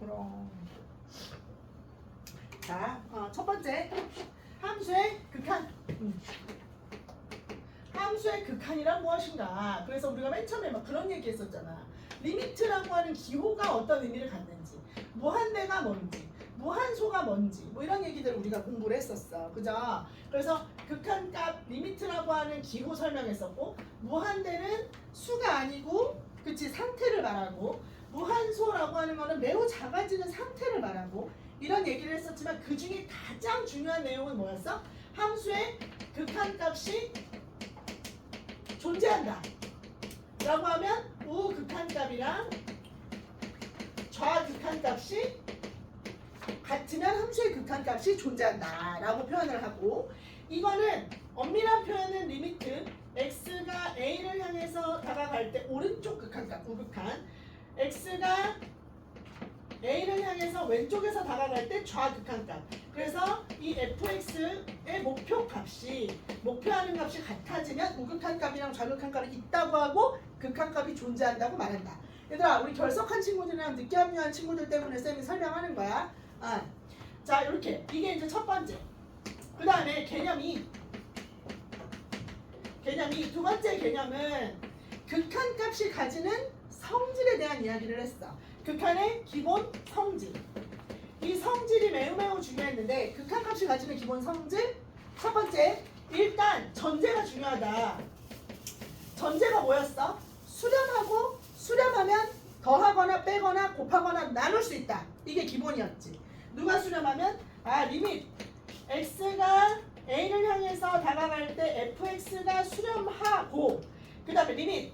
그럼. 자, 첫 번째 함수의 극한. 함수의 극한이란 무엇인가? 그래서 우리가 맨 처음에 막 그런 얘기 했었잖아. 리미트라고 하는 기호가 어떤 의미를 갖는지, 무한대가 뭔지, 무한소가 뭔지, 뭐 이런 얘기들 우리가 공부를 했었어. 그죠? 그래서 극한값 리미트라고 하는 기호 설명했었고, 무한대는 수가 아니고, 그치, 상태를 말하고, 무한소라고 하는 거는 매우 작아지는 상태를 말하고, 이런 얘기를 했었지만 그 중에 가장 중요한 내용은 뭐였어? 함수의 극한값이 존재한다 라고 하면 우극한값이랑 좌극한값이 같으면 함수의 극한값이 존재한다 라고 표현을 하고, 이거는 엄밀한 표현은 리미트 x가 a를 향해서 다가갈 때 오른쪽 극한값 우극한, x가 a를 향해서 왼쪽에서 다가갈 때 좌극한값. 그래서 이 fx의 목표하는 값이 같아지면 우극한값이랑 좌극한값이 있다고 하고 극한값이 존재한다고 말한다. 얘들아, 우리 결석한 친구들이랑 늦게 합류한 친구들 때문에 쌤이 설명하는 거야. 자, 이렇게 이게 이제 첫 번째. 그 다음에 개념이 두 번째 개념은 극한값이 가지는 성질에 대한 이야기를 했어. 극한의 기본 성질. 이 성질이 매우 중요했는데, 극한값이 가지는 기본 성질 첫 번째, 일단 전제가 중요하다. 전제가 뭐였어? 수렴하고 수렴하면 더하거나 빼거나 곱하거나 나눌 수 있다. 이게 기본이었지. 누가 수렴하면? 리밋 x가 a를 향해서 다가갈 때 fx가 수렴하고, 그 다음에 리밋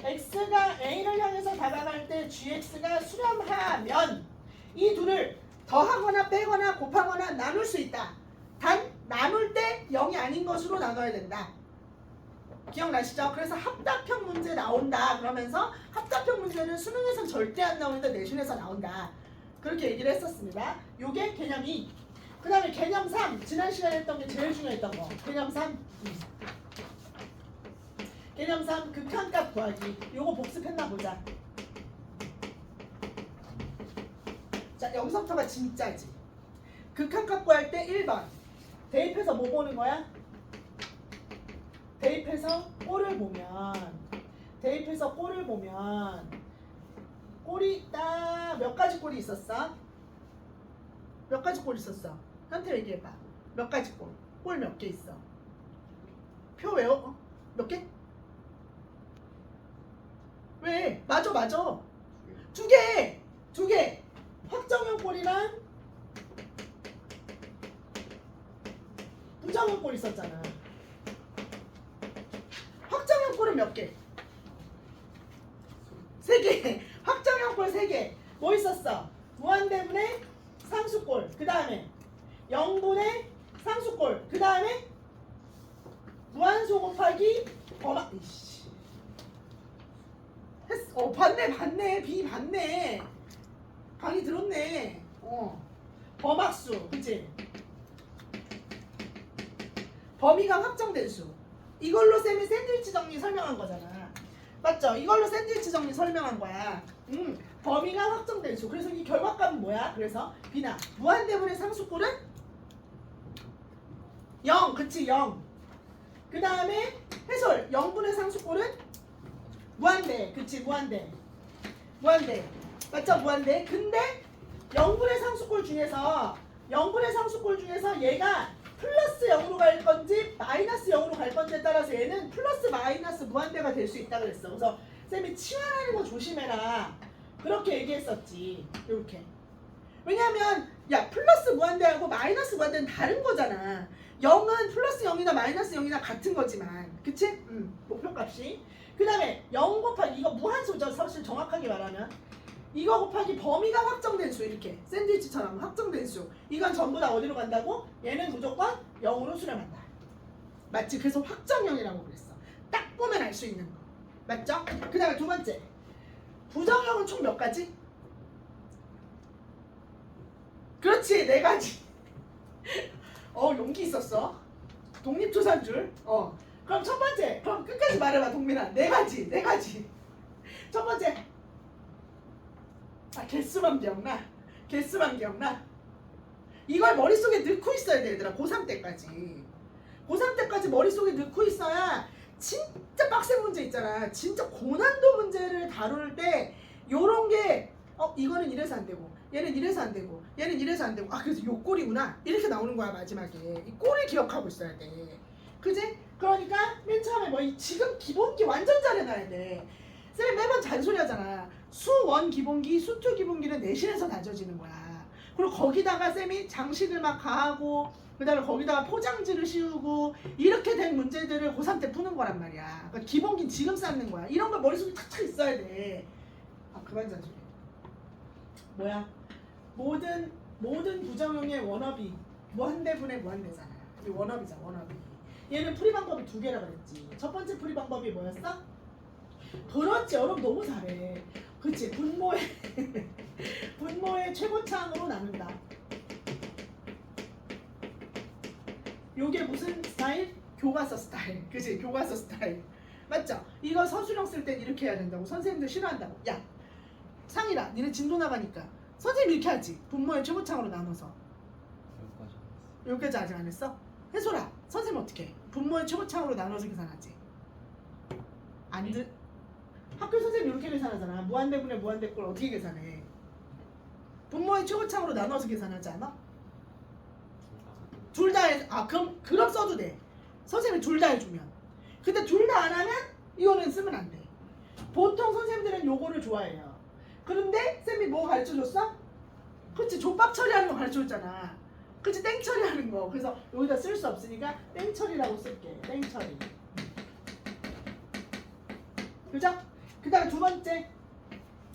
x가 a를 향해서 다가갈 때 gx가 수렴하면 이 둘을 더하거나 빼거나 곱하거나 나눌 수 있다. 단 나눌 때 0이 아닌 것으로 나눠야 된다. 기억나시죠? 그래서 합답형 문제 나온다 그러면서 합답형 문제는 수능에선 절대 안 나오는데 내신에서 나온다. 그렇게 얘기를 했었습니다. 요게 개념 2. 그 다음에 개념 3. 지난 시간에 했던 게 제일 중요했던 거. 개념 3. 개념 3. 극한값 구하기. 요거 복습했나 보자. 자, 여기서부터가 진짜지. 극한값 구할 때 1번. 대입해서 뭐 보는 거야? 대입해서 꼴을 보면 꼴이 딱 몇 가지 꼴이 있었어? 몇 가지 꼴 있었어? 한테 얘기해봐. 몇 가지 꼴? 꼴 몇 개 있어? 표 외워? 몇 개? 왜? 맞아. 두 개. 확정형 꼴이랑 부정형 꼴 있었잖아. 확정형 꼴은 몇 개? 3개. 확정형 꼴 3개. 뭐 있었어? 무한대분의 상수꼴. 그 다음에 0분의 상수꼴. 그 다음에 무한소 곱하기 범합. 했어. 봤네. B 봤네. 강의 들었네. 범합수. 그치? 범위가 확정된 수. 이걸로 쌤이 샌드위치 정리 설명한 거잖아. 맞죠? 이걸로 샌드위치 정리 설명한 거야. 범위가 확정된 수. 그래서 이 결과값은 뭐야? 그래서 B나 무한대분의 상수꼴은 0. 그치? 0. 그 다음에 해솔 0분의 상수꼴은 무한대. 그치? 무한대. 맞죠? 무한대. 근데 0분의 상수꼴 중에서 얘가 플러스 0으로 갈 건지 마이너스 0으로 갈 건지에 따라서 얘는 플러스 마이너스 무한대가 될 수 있다 그랬어. 그래서 쌤이 치환하는 거 조심해라. 그렇게 얘기했었지. 이렇게. 왜냐면 플러스 무한대하고 마이너스 무한대는 다른 거잖아. 0은 플러스 0이나 마이너스 0이나 같은 거지만. 그치? 목표값이. 그 다음에 0 곱하기 이거 무한소죠. 사실 정확하게 말하면. 이거 곱하기 범위가 확정된 수. 이렇게 샌드위치처럼 확정된 수. 이건 전부 다 어디로 간다고? 얘는 무조건 0으로 수렴한다. 맞지? 그래서 확정형이라고 그랬어. 딱 보면 알 수 있는 거. 맞죠? 그 다음에 두 번째. 부정형은 총 몇 가지? 그렇지. 4가지. 용기 있었어. 독립투사인 줄. 그럼 첫 번째. 그럼 끝까지 말해봐 동민아. 4가지. 첫 번째. 개수만 기억나. 개수만 기억나? 이걸 머릿속에 넣고 있어야 돼 얘들아. 고3 때까지. 고3 때까지 머릿속에 넣고 있어야 진짜 빡센 문제 있잖아. 진짜 고난도 문제를 다룰 때 요런 게 이거는 이래서 안 되고 얘는 이래서 안 되고 얘는 이래서 안 되고 그래서 요 꼴이구나 이렇게 나오는 거야. 마지막에 이 꼴을 기억하고 있어야 돼. 그지? 그러니까 맨 처음에 지금 기본기 완전 잘 해놔야 돼. 쌤이 매번 잔소리 하잖아. 수1 기본기, 수2 기본기는 내신에서 다져지는 거야. 그리고 거기다가 쌤이 장식을 막 가하고 그 다음에 거기다가 포장지를 씌우고 이렇게 된 문제들을 고3 때 푸는 거란 말이야. 그러니까 기본기는 지금 쌓는 거야. 이런 거 머릿속에 탁탁 있어야 돼. 그만 잔소리. 뭐야? 모든 부정형의 원어비 무한대분의 무한대잖아. 이 원어비잖아. 원어비. 얘는 풀이 방법이 두 개라 그랬지. 첫 번째 풀이 방법이 뭐였어? 그렇지. 여러분 너무 잘해. 그치? 분모의 최고차항으로 나눈다. 요게 무슨 스타일? 교과서 스타일. 그치? 교과서 스타일. 맞죠? 이거 서술형 쓸 땐 이렇게 해야 된다고. 선생님들 싫어한다고. 야, 상이라 니네 진도 나가니까 선생님 이렇게 하지. 분모의 최고차항으로 나눠서. 여기까지 아직 안 했어? 해소라. 선생님 어떻게 해? 분모의 최고차항으로 나눠서 계산하지. 안 들... 학교 선생님 이렇게 계산하잖아. 무한대분의 무한대꼴 어떻게 계산해? 분모의 최고차항으로 나눠서 계산하지 않아? 둘 다 해. 그럼 써도 돼. 선생님이 둘 다 해주면. 근데 둘 다 안 하면 이거는 쓰면 안 돼. 보통 선생님들은 요거를 좋아해요. 그런데 쌤이 뭐 가르쳐줬어? 그치, 족밥 처리하는 거 가르쳐줬잖아. 그치, 땡 처리하는 거. 그래서 여기다 쓸 수 없으니까 땡 처리라고 쓸게. 땡 처리. 그죠? 그 다음에 두 번째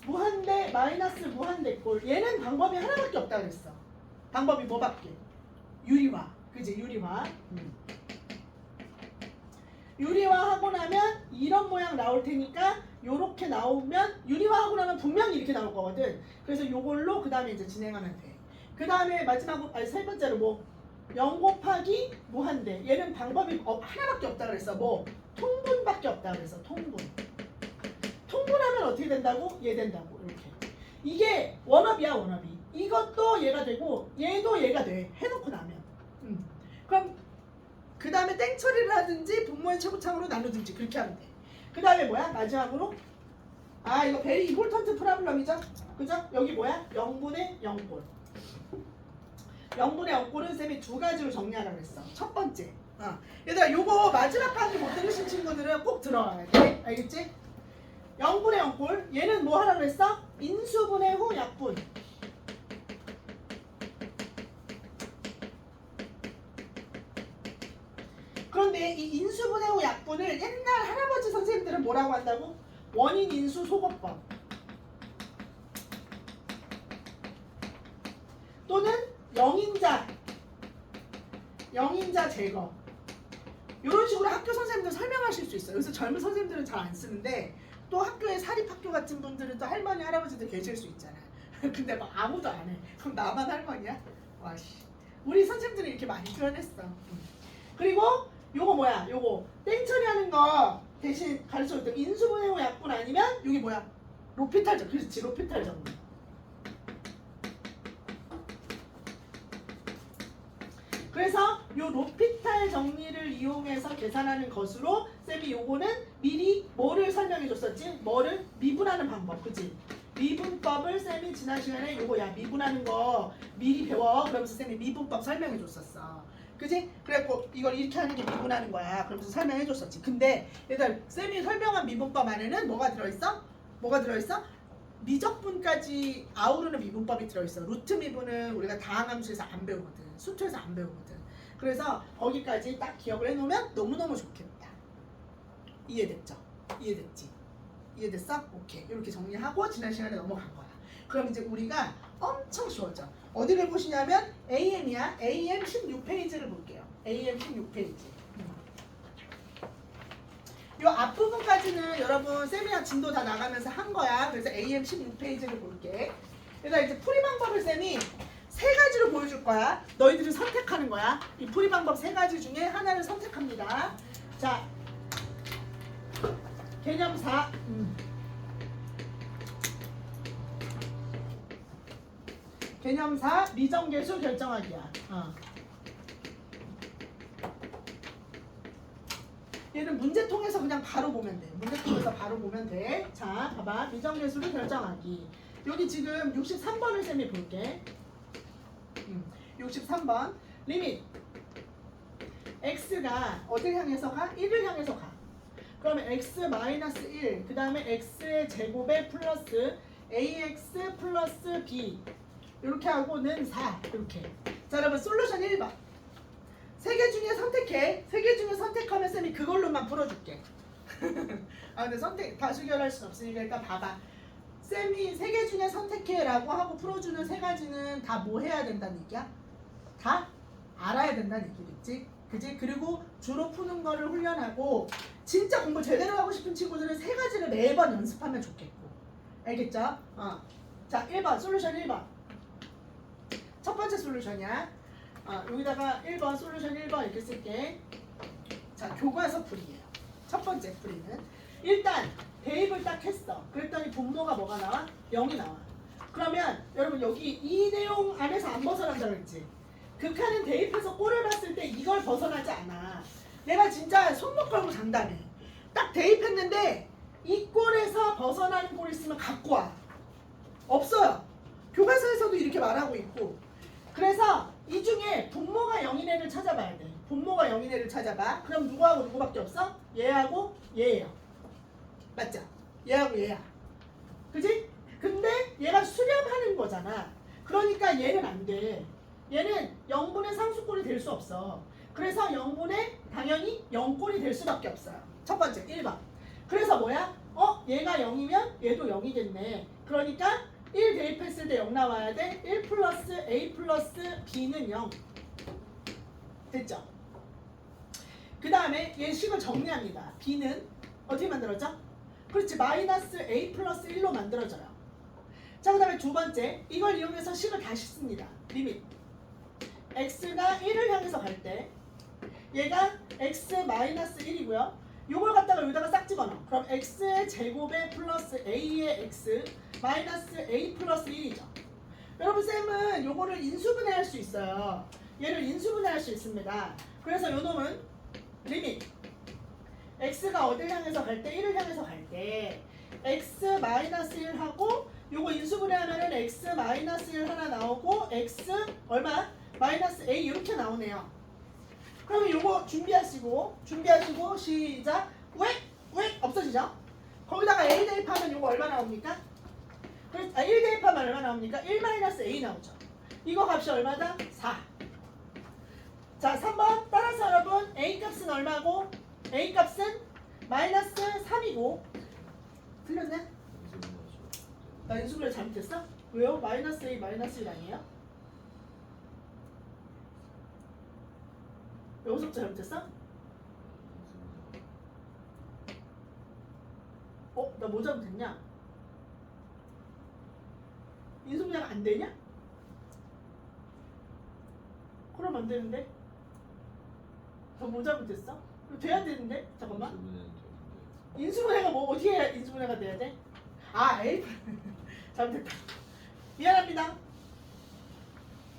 무한대 마이너스 무한대꼴. 얘는 방법이 하나밖에 없다 그랬어. 방법이 뭐밖에? 유리화. 그지? 유리화. 유리화하고 나면 이런 모양 나올 테니까 요렇게 나오면 유리화하고 나면 분명히 이렇게 나올 거거든. 그래서 요걸로 그 다음에 이제 진행하면 돼. 그 다음에 마지막으로 세 번째로 0 곱하기 무한대. 얘는 방법이 하나밖에 없다 그랬어. 통분밖에 없다 그랬어. 통분하면 어떻게 된다고? 얘 된다고. 이렇게. 이게 원업이야. 원업이. 이것도 얘가 되고 얘도 얘가 돼. 해놓고 나면. 그럼 그 다음에 땡 처리를 하든지 분모의 최고차항으로 나누든지 그렇게 하면 돼. 그 다음에 뭐야? 마지막으로 이거 베리 이볼턴트 프라블럼이죠? 그죠? 여기 뭐야? 0분의 0꼴. 0분의 0꼴은 쌤이 두 가지로 정리하라고 했어. 첫 번째. 얘들아 요거 마지막 강의 못 들으신 친구들은 꼭 들어와야 돼. 알겠지? 0분의 0꼴. 얘는 뭐 하라고 했어? 인수분해 후 약분. 그런데 이 인수분해 후 약분을 옛날 할아버지 선생님들은 뭐라고 한다고? 원인 인수 소거법 또는 영인자 제거 이런 식으로 학교 선생님들 설명하실 수 있어요. 그래서 젊은 선생님들은 잘 안 쓰는데 또 학교에 사립학교 같은 분들은 또 할머니 할아버지들 계실 수 있잖아. 근데 막 아무도 안 해. 그럼 나만 할머니야? 와씨. 우리 선생님들은 이렇게 많이 표현했어. 그리고 요거 뭐야? 요거 땡 처리하는 거 대신 가르쳐줬던 인수분해 후 약분 아니면 여기 뭐야? 로피탈 정리. 그렇지, 로피탈 정리. 그래서 요 로피탈 정리를 이용해서 계산하는 것으로 쌤이 요거는 미리 뭐를 설명해 줬었지? 뭐를? 미분하는 방법. 그치? 미분법을 쌤이 지난 시간에 요거 미분하는 거 미리 배워. 그러면서 쌤이 미분법 설명해 줬었어. 그치? 그래갖고 이걸 이렇게 하는 게 미분하는 거야. 그러면서 설명해 줬었지. 근데 얘들 쌤이 설명한 미분법 안에는 뭐가 들어있어? 미적분까지 아우르는 미분법이 들어있어. 루트 미분은 우리가 다항함수에서 안 배우거든. 수투에서 안 배우거든. 그래서 거기까지 딱 기억을 해놓으면 너무너무 좋겠다. 이해됐죠? 이해됐지? 이해됐어? 오케이. 이렇게 정리하고 지난 시간에 넘어간 거야. 그럼 이제 우리가 엄청 쉬워져. 어디를 보시냐면 AM이야. AM 16페이지를 볼게요. AM 16페이지. 이 앞부분까지는 여러분 쌤이랑 진도 다 나가면서 한 거야. 그래서 AM 16페이지를 볼게. 그래서 이제 풀이 방법을 쌤이 세 가지로 보여줄 거야. 너희들이 선택하는 거야. 이 풀이 방법 세 가지 중에 하나를 선택합니다. 자, 개념 4. 개념 4 미정계수 결정하기야. 얘는 문제통에서 그냥 바로 보면 돼. 문제통에서 바로 보면 돼. 자, 봐봐. 미정계수를 결정하기. 여기 지금 63번을 쌤이 볼게. 63번. 리밋. x가 어딜 향해서 가? 1을 향해서 가. 그러면 x-1, 그 다음에 x의 제곱에 플러스 ax 플러스 b 이렇게 하고는 4 이렇게. 자, 여러분 솔루션 1번. 세 개 중에 선택해. 세 개 중에 선택하면 쌤이 그걸로만 풀어줄게. 아, 근데 선택 다수결할 순 없으니까 일단 봐봐. 쌤이 세 개 중에 선택해라고 하고 풀어주는 세 가지는 다 뭐 해야 된다는 얘기야? 다 알아야 된다는 얘기겠지? 그지? 그리고 주로 푸는 거를 훈련하고 진짜 공부 제대로 하고 싶은 친구들은 세 가지를 매번 연습하면 좋겠고. 알겠죠? 자, 1번 솔루션 1번. 첫 번째 솔루션이야. 여기다가 1번 솔루션 1번 이렇게 쓸게. 자, 교과서 풀이에요. 첫 번째 풀이는 일단 대입을 딱 했어. 그랬더니 분모가 뭐가 나와? 0이 나와. 그러면 여러분 여기 이 내용 안에서 안 벗어난다고 했지? 극한은 대입해서 꼴을 봤을 때 이걸 벗어나지 않아. 내가 진짜 손목 걸고 장담해. 딱 대입했는데 이 꼴에서 벗어나는 꼴이 있으면 갖고 와. 없어요. 교과서에서도 이렇게 말하고 있고. 그래서 이 중에 분모가 0인 애를 찾아봐야 돼. 분모가 0인 애를 찾아봐. 그럼 누구하고 누구밖에 없어? 얘하고 얘예요. 맞죠? 얘하고 얘야. 그지? 근데 얘가 수렴하는 거잖아. 그러니까 얘는 안 돼. 얘는 0분의 상수꼴이 될 수 없어. 그래서 0분의 당연히 0꼴이 될 수밖에 없어요. 첫 번째 1번. 그래서 뭐야? 얘가 0이면 얘도 0이겠네. 그러니까 1 대입했을 때 0 나와야 돼. 1 플러스 a 플러스 b는 0. 됐죠? 그 다음에 얘 식을 정리합니다. b는 어떻게 만들어져? 그렇지. 마이너스 a 플러스 1로 만들어져요. 자, 그 다음에 두 번째. 이걸 이용해서 식을 다시 씁니다. 리밋. x가 1을 향해서 갈 때 얘가 x 마이너스 1이고요. 요걸 갖다가 여기다가 싹 집어넣어. 그럼 x의 제곱에 플러스 a의 x 마이너스 a 플러스 1이죠. 여러분 쌤은 요거를 인수분해할 수 있어요. 얘를 인수분해할 수 있습니다. 그래서 요 놈은 리밋 x가 어딜 향해서 갈 때 1을 향해서 갈 때 x 마이너스 1하고 요거 인수분해하면은 x 마이너스 1 하나 나오고 x 얼마? 마이너스 a 이렇게 나오네요. 그러면 요거 준비하시고 시작. 왜 없어지죠? 거기다가 a 대입하면 요거 얼마 나옵니까? 1 대입하면 얼마 나옵니까? 1 마이너스 a 나오죠. 이거 값이 얼마다? 4. 자, 3번 따라서 여러분 a 값은 얼마고? a 값은 마이너스 3이고. 틀렸네? 나 인수분해 잘못했어? 왜요? 마이너스 a 마이너스 1 아니에요? 여기서부터 잘못했어? 나 뭐 잘못했냐? 인수분해가 안 되냐? 그럼 안 되는데? 너 뭐 잘못했어? 돼야 되는데? 잠깐만. 인수분해가 뭐 어떻게 해야 인수분해가 돼야 돼? 에이 잘못했다. 미안합니다.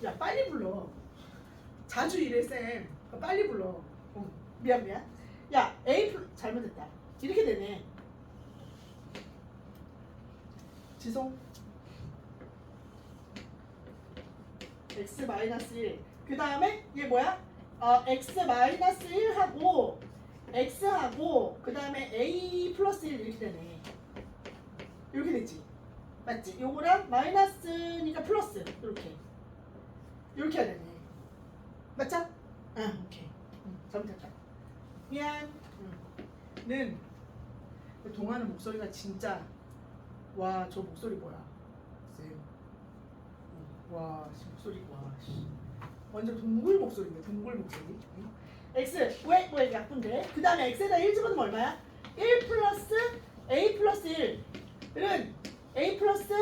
야, 빨리 불러. 자주 이래 쌤. 빨리 불러. 미안. 야, 잘못했다. 이렇게 되네. 지송. x-1. 그 다음에 얘 뭐야? x-1하고 x하고 그 다음에 a 플러스 1 이렇게 되네. 이렇게 되지. 맞지? 요거랑 마이너스니까 플러스. 이렇게 해야 되네. 맞죠? 오케이. 잘못했다. 미안. 는 동하는 목소리가 진짜 와, 저 목소리 뭐야? 쌤. 와, 목소리 와. 완전 동굴 목소리네. 동굴 목소리. x 왜 약분돼? 그 다음에 x에다 1 집어넣으면 얼마야? 1 플러스 a 플러스 1은 a 플러스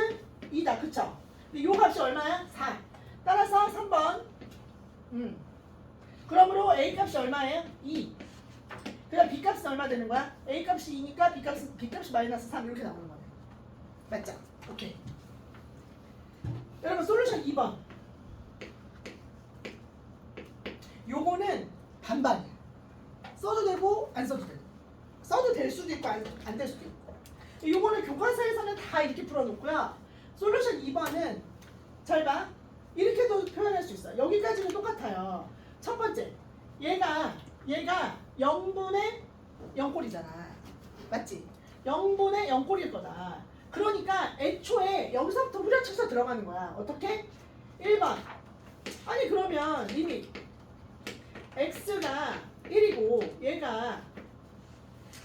2다. 그쵸? 근데 요 값이 얼마야? 4. 따라서 3번. 그러므로 a 값이 얼마예요? 2. 그 다음 b 값은 얼마 되는 거야? a 값이 2니까 b 값이 마이너스 3 이렇게 나오는 거네. 맞죠? 오케이. 여러분 솔루션 2번. 요거는 반반이야. 써도 되고 안 써도 되고. 써도 될 수도 있고 안 될 수도 있고. 요거는 교과서에서는 다 이렇게 풀어놓고요. 솔루션 2번은 잘 봐. 이렇게도 표현할 수 있어. 여기까지는 똑같아요. 첫 번째, 얘가 0분의 0꼴이잖아. 맞지? 0분의 0꼴일 거다. 그러니까 애초에 여기서부터 후려쳐서 들어가는 거야. 어떻게? 1번. 아니 그러면 리밋 x가 1이고 얘가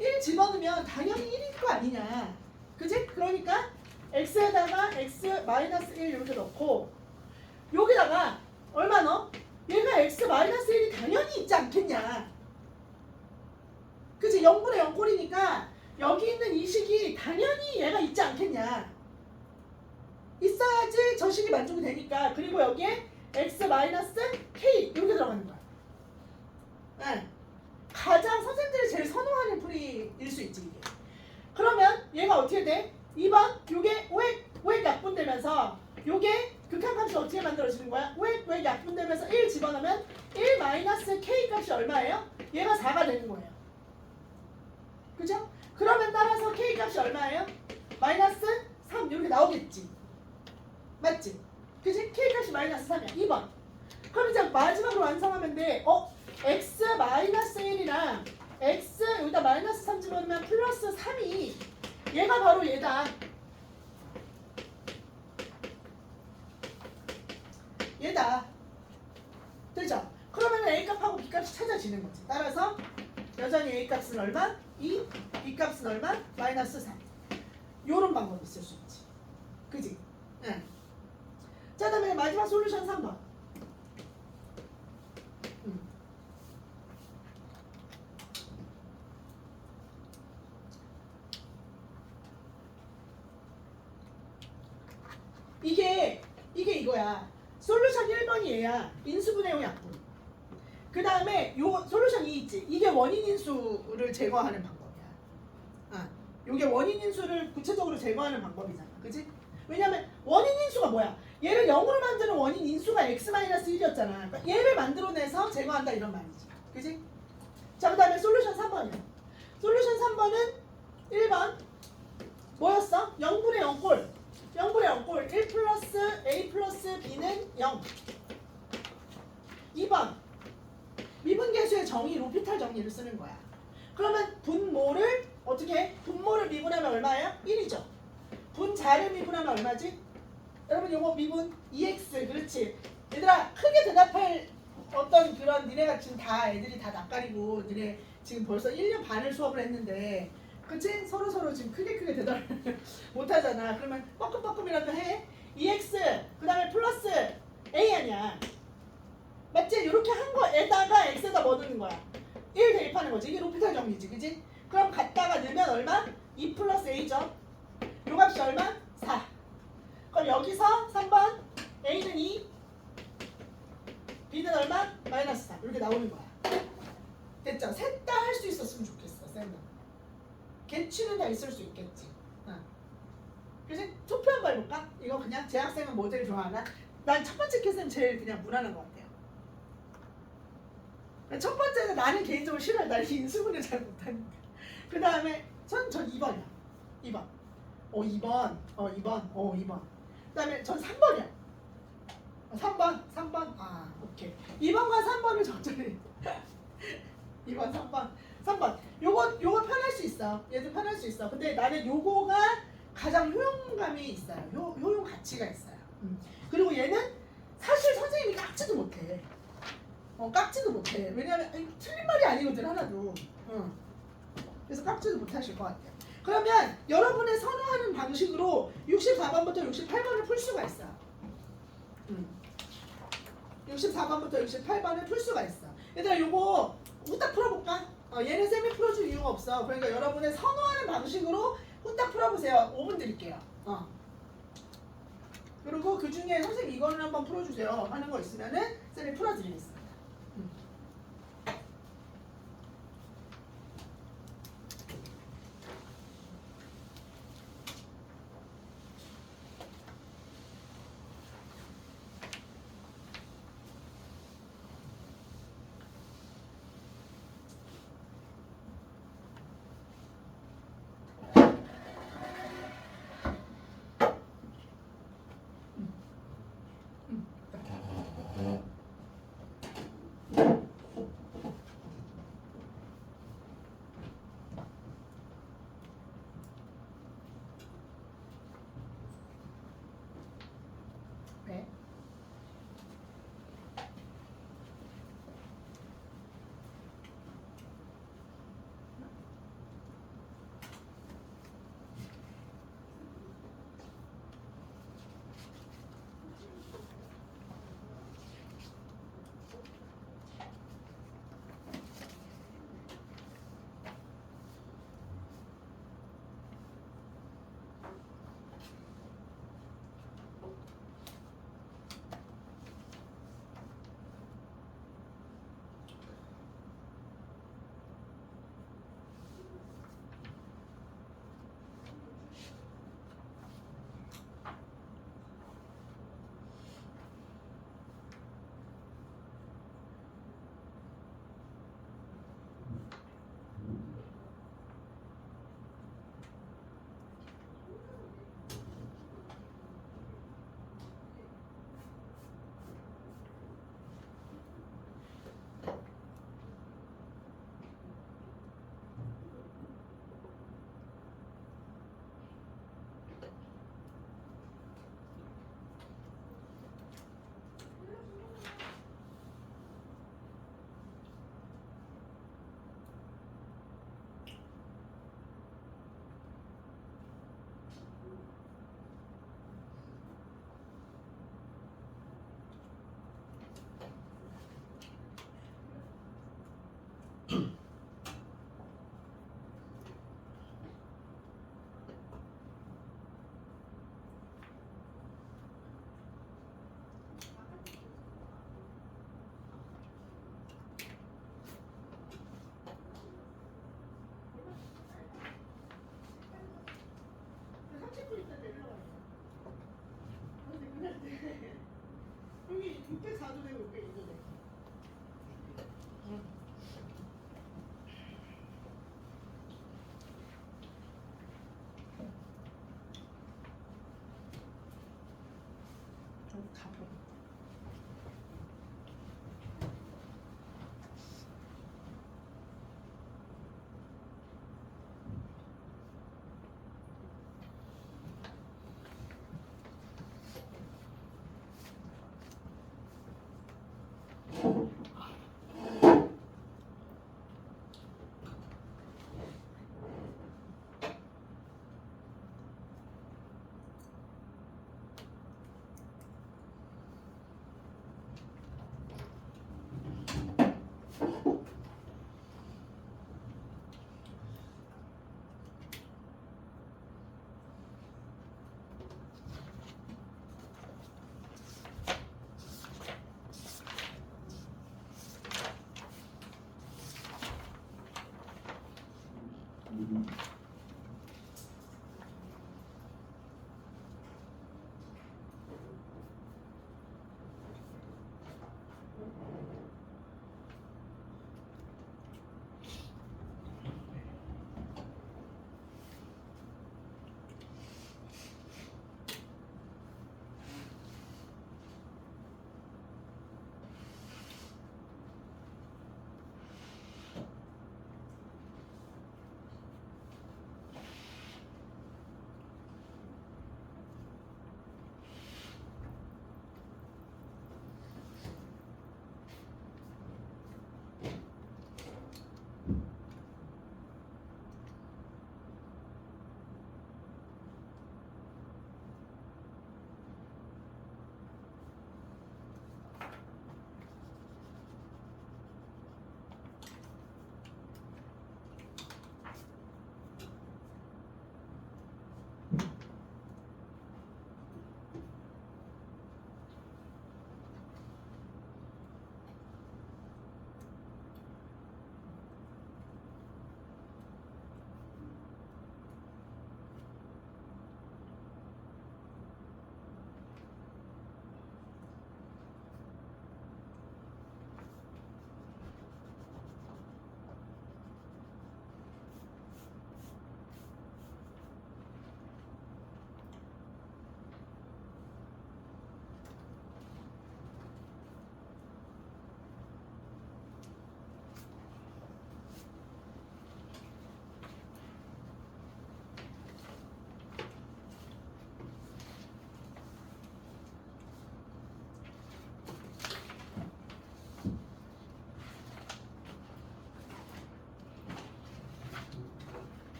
1 집어넣으면 당연히 1일 거 아니냐. 그지? 그러니까 x에다가 x-1 이렇게 넣고 여기다가 얼마 넣어? 얘가 x-1이 당연히 있지 않겠냐. 그치? 0분의 0꼴이니까 여기 있는 이 식이 당연히 얘가 있지 않겠냐. 있어야지 저 식이 만족이 되니까. 그리고 여기에 x-k 이렇게 들어가는 거야. 네. 가장 선생님들이 제일 선호하는 풀이일 수 있지 이게. 그러면 얘가 어떻게 돼? 2번 요게 오액 약분되면서 요게 극한값이 어떻게 만들어지는 거야? 오액 약분되면서 1 집어넣으면 1-k 값이 얼마예요? 얘가 4가 되는 거예요. 그죠? 그러면 따라서 k 값이 얼마예요? -3 이렇게 나오겠지. 맞지? 그치? k 값이 -3이야. 2번. 그럼 이제 마지막으로 완성하면 돼. x-1이랑 x 여기다 -3 집어넣으면 +3이 얘가 바로 얘다. 얘다. 되죠? 그러면 A값하고 B값이 찾아지는 거지. 따라서 여전히 A값은 얼마? 2, B값은 얼마? -3. 요런 방법이 있을 수 있지. 그지? 네. 자, 다음에 마지막 솔루션 3번. 이게 이거야. 솔루션 1번이 얘야. 인수분해용 약분. 그 다음에 요 솔루션 2 있지. 이게 원인 인수를 제거하는 방법이야. 요게 원인 인수를 구체적으로 제거하는 방법이잖아. 그지? 왜냐면 원인 인수가 뭐야? 얘를 0으로 만드는 원인 인수가 x-1이었잖아. 그러니까 얘를 만들어내서 제거한다 이런 말이지. 그지? 자, 그 다음에 솔루션 3번이야. 솔루션 3번은 1번 뭐였어? 0분의 0꼴. 0분의 0꼴 1 플러스 a 플러스 b는 0. 2번 미분계수의 정의 로피탈 정의를 쓰는 거야. 그러면 분모를 어떻게 해? 분모를 미분하면 얼마예요? 1이죠. 분자를 미분하면 얼마지? 여러분 요거 미분 2x 그렇지. 얘들아 크게 대답할 어떤 그런 니네가 지금 다 애들이 다 낯가리고 니네 지금 벌써 1년 반을 수업을 했는데 그치? 서로 지금 크게 대답을 못하잖아. 그러면 뻐끔뻐끔이라도 해. 2x 그 다음에 플러스 a 아니야. 맞지? 이렇게 한 거에다가 x에다 뭐 넣는 거야? 1 대입하는 거지. 이게 로피탈 정리지. 그지? 그럼 갖다가 넣으면 얼마? 2 플러스 a죠. 요 값이 얼마? 4. 그럼 여기서 3번 a는 2 b는 얼마? -4 이렇게 나오는 거야. 됐죠? 셋 다 할 수 있었으면 좋겠어. 쌤은. 개취는 다 있을 수 있겠지. 그치? 투표 한번 해볼까? 이거 그냥 재학생은 뭐 제일 좋아하나? 난 첫 번째 케이스는 제일 그냥 무난한 것 같아요. 첫 번째는 나는 개인적으로 싫어요. 나 인수분해 잘 못하니까. 그 다음에 전 2번이야. 2번. 2번. 2번. 그 다음에 전 3번이야. 3번. 오케이. 2번과 3번을 적절히. 2번, 3번. 요거 편할 수 있어. 얘도 편할 수 있어. 근데 나는 요거가 가장 효용감이 있어요. 효용 가치가 있어요. 그리고 얘는 사실 선생님이 깎지도 못해. 깎지도 못해. 왜냐면 틀린 말이 아니거든 하나도. 그래서 깎지도 못하실 것 같아요. 그러면 여러분의 선호하는 방식으로 64번부터 68번을 풀 수가 있어. 64번부터 68번을 풀 수가 있어. 얘들아 요거 후딱 풀어볼까? 얘는 쌤이 풀어줄 이유가 없어. 그러니까 여러분의 선호하는 방식으로 후딱 풀어보세요. 5분 드릴게요. 그리고 그 중에 선생님 이거는 한번 풀어주세요 하는 거 있으면은 쌤이 풀어드리겠습니다. 오케이. 여기 604도 되고 602도 돼. 좀 가벼워.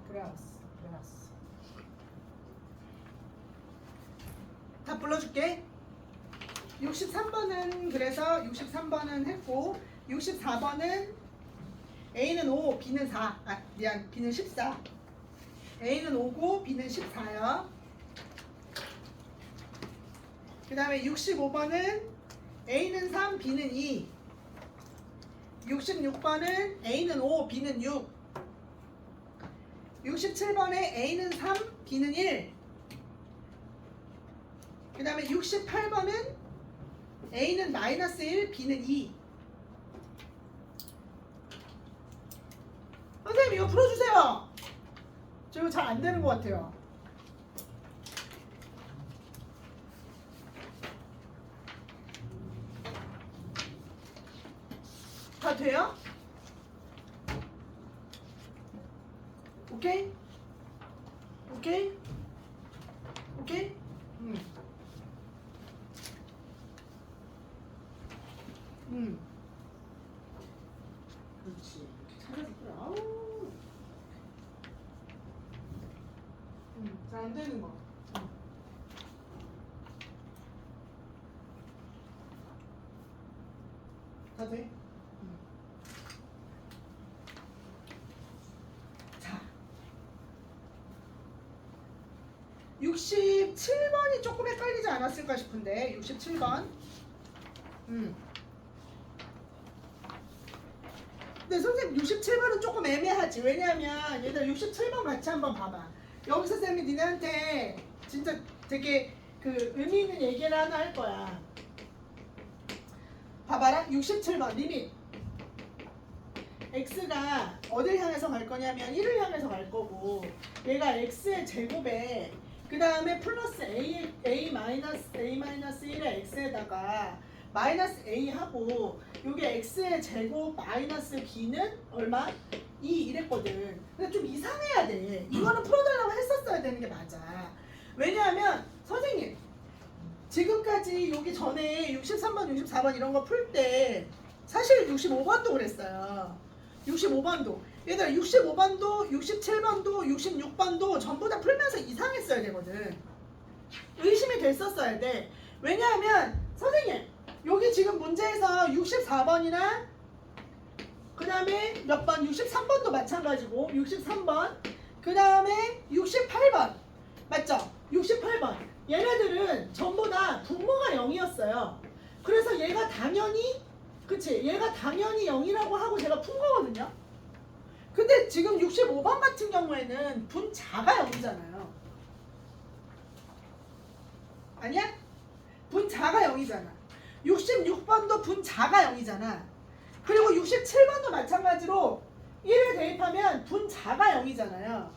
그래왔어. 다 불러줄게. 63번은 그래서 63번은 했고 64번은 A는 5, B는 4. 아 미안, B는 14. A는 5고 B는 14요. 그 다음에 65번은 A는 3, B는 2. 66번은 A는 5, B는 6. 67번에 A는 3, B는 1. 그 다음에 68번은 A는 -1, B는 2. 선생님 이거 풀어주세요. 저 이거 잘 안 되는 것 같아요. 다 돼요? 오케이? 오케이? 오케이? 그렇지. 이렇게 찾아줬구나. 아우. 잘 안 되는 거. 다 돼? 자. 67번이 조금 헷갈리지 않았을까 싶은데 67번. 근데 선생님 67번은 조금 애매하지. 왜냐하면 얘들 67번 같이 한번 봐봐. 여기서 쌤이 니네한테 진짜 되게 그 의미 있는 얘기를 하나 할 거야. 봐봐라. 67번 리밋. x가 어딜 향해서 갈 거냐면 1을 향해서 갈 거고 얘가 x의 제곱에 그 다음에 플러스 a-1의 x에다가 마이너스 a 하고 요게 x의 제곱 마이너스 b는 얼마? 2 이랬거든. 근데 좀 이상해야 돼. 이거는 풀어달라고 했었어야 되는 게 맞아. 왜냐하면 선생님 지금까지 여기 전에 63번, 64번 이런 거 풀 때 사실 65번도 그랬어요. 65번도. 얘들아 65번도, 67번도, 66번도 전부 다 풀면서 이상했어야 되거든. 의심이 됐었어야 돼. 왜냐하면 선생님 여기 지금 문제에서 64번이나 그 다음에 몇 번? 63번도 마찬가지고 63번 그 다음에 68번 맞죠? 68번 얘네들은 전부 다 분모가 0이었어요. 그래서 얘가 당연히 그치? 얘가 당연히 0이라고 하고 제가 푼 거거든요. 근데 지금 65번 같은 경우에는 분자가 0이잖아요. 아니야? 분자가 0이잖아. 66번도 분자가 0이잖아. 그리고 67번도 마찬가지로 1을 대입하면 분자가 0이잖아요.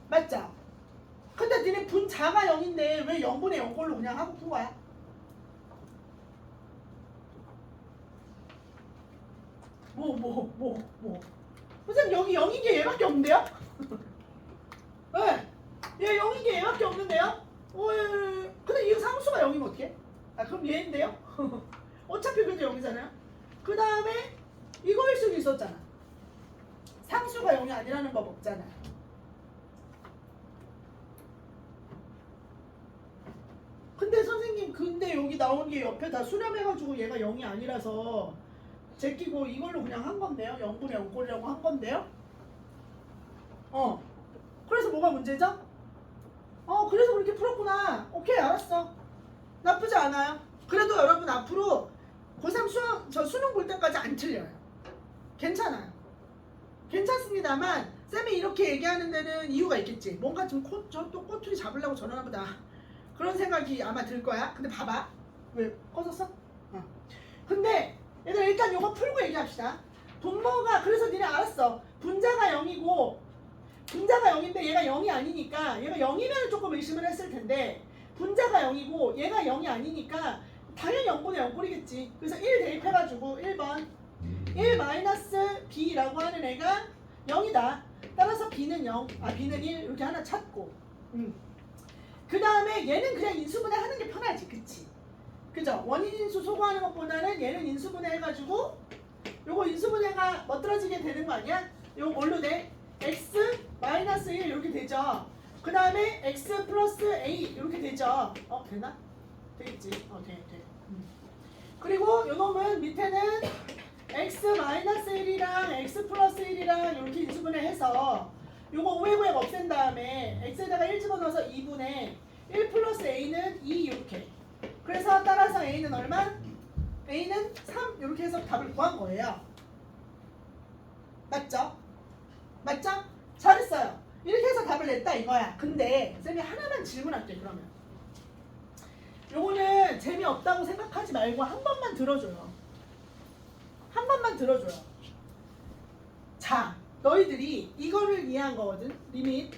맞죠? 근데 니네 분자가 0인데 왜 0분의 0꼴로 그냥 하고 푼 거야? 선생님 여기 0인 게 얘밖에 없는데요? 네. 얘 0인 게 얘밖에 없는데요? 근데 이 상수가 0이면 어떡해? 아 그럼 얘인데요? 어차피 그래도 0이잖아요? 그 다음에 이거일 수도 있었잖아. 상수가 0이 아니라는 법 없잖아. 근데 선생님 근데 여기 나온 게 옆에 다 수렴해가지고 얘가 0이 아니라서 제끼고 이걸로 그냥 한 건데요? 0분의 0꼴이라고 한 건데요? 그래서 뭐가 문제죠? 그래서 그렇게 풀었구나. 오케이 알았어. 나쁘지 않아요. 그래도 여러분 앞으로 고3 수능 볼 때까지 안 틀려요. 괜찮아요. 괜찮습니다만 쌤이 이렇게 얘기하는 데는 이유가 있겠지. 뭔가 좀 또 꼬투리 잡으려고 저러나 보다. 그런 생각이 아마 들 거야. 근데 봐봐. 왜 꺼졌어? 근데 얘들아 일단 요거 풀고 얘기합시다. 분모가 그래서 니네 알았어. 분자가 0이고 분자가 0인데 얘가 0이 아니니까 얘가 0이면 조금 의심을 했을 텐데 분자가 0이고 얘가 0이 아니니까 당연히 0분의 0꼴이겠지. 그래서 1 대입해가지고 1번 1-b라고 하는 애가 0이다. 따라서 b는 0, b는 1 이렇게 하나 찾고 그 다음에 얘는 그냥 인수분해 하는 게 편하지. 그치? 그죠? 원인인수 소거하는 것보다는 얘는 인수분해 해가지고 요거 인수분해가 멋들어지게 되는 거 아니야? 요거 뭘로 돼? x 마이너스 마이너스 1 이렇게 되죠. 그 다음에 x 플러스 a 이렇게 되죠. 되나? 되겠지. 돼. 그리고 요 놈은 밑에는 x 마이너스 1이랑 x 플러스 1이랑 이렇게 인수분해 해서 요거 5의 구획 없앤 다음에 x에다가 1 집어넣어서 2분의 1 플러스 a는 2 이렇게. 그래서 따라서 a는 얼마? a는 3 이렇게 해서 답을 구한 거예요. 맞죠? 맞죠? 잘했어요. 이렇게 해서 답을 냈다 이거야. 근데 쌤이 하나만 질문할게. 그러면 요거는 재미없다고 생각하지 말고 한 번만 들어줘요. 한 번만 들어줘요. 자, 너희들이 이거를 이해한 거거든. 리밋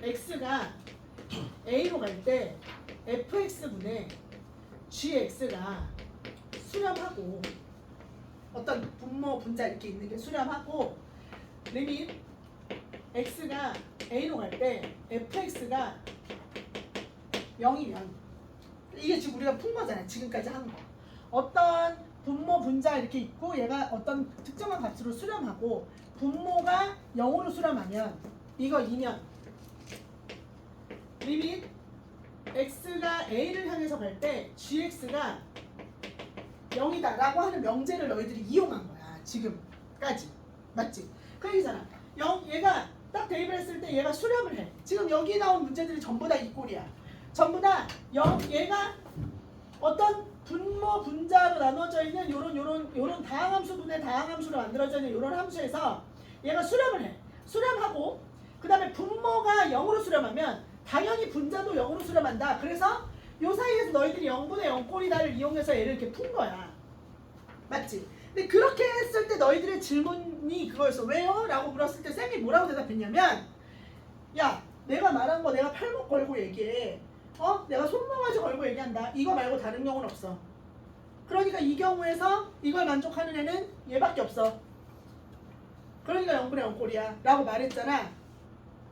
x가 a로 갈 때 fx분의 gx가 수렴하고 어떤 분모 분자 이렇게 있는 게 수렴하고 리밋 x가 a로 갈 때 fx가 0이면 이게 지금 우리가 푼 거잖아요. 지금까지 한 거. 어떤 분모 분자 이렇게 있고 얘가 어떤 특정한 값으로 수렴하고 분모가 0으로 수렴하면 이거 2면 리밋 x가 a를 향해서 갈 때 gx가 0이다 라고 하는 명제를 너희들이 이용한 거야. 지금까지. 맞지? 그 얘기잖아. 얘가 딱 대입을 했을 때 얘가 수렴을 해. 지금 여기 나온 문제들이 전부 다 이 꼴이야. 전부 다 얘가 어떤 분모 분자로 나눠져 있는 요런 다항함수분의 다항함수로 만들어져 있는 요런 함수에서 얘가 수렴을 해. 수렴하고 그 다음에 분모가 0으로 수렴하면 당연히 분자도 0으로 수렴한다. 그래서 요 사이에서 너희들이 0분의 0꼴이다를 이용해서 얘를 이렇게 푼 거야. 맞지? 근데 그렇게 했을 때 너희들의 질문이 그거였어. 왜요? 라고 물었을 때 쌤이 뭐라고 대답했냐면 야, 내가 말한 거 내가 팔목 걸고 얘기해. 내가 손모가지 걸고 얘기한다. 이거 말고 다른 경우는 없어. 그러니까 이 경우에서 이걸 만족하는 애는 얘밖에 없어. 그러니까 0분의 0꼴이야 라고 말했잖아.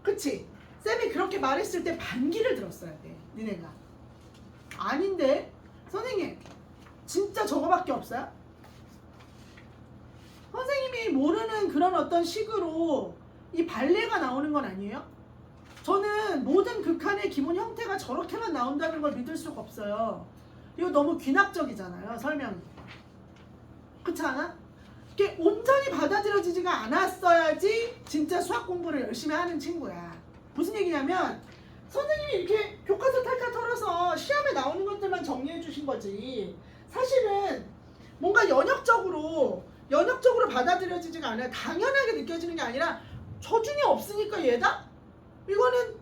그치? 쌤이 그렇게 말했을 때 반기를 들었어야 돼. 니네가. 아닌데? 선생님 진짜 저거밖에 없어요? 선생님이 모르는 그런 어떤 식으로 이 발레가 나오는 건 아니에요? 저는 모든 극한의 기본 형태가 저렇게만 나온다는 걸 믿을 수가 없어요. 이거 너무 귀납적이잖아요, 설명이. 그렇지 않아? 이게 온전히 받아들여지지가 않았어야지 진짜 수학 공부를 열심히 하는 친구야. 무슨 얘기냐면 선생님이 이렇게 교과서 탈탈 털어서 시험에 나오는 것들만 정리해 주신 거지. 사실은 뭔가 연역적으로 받아들여지지가 않아요. 당연하게 느껴지는 게 아니라 저준이 없으니까 얘다? 이거는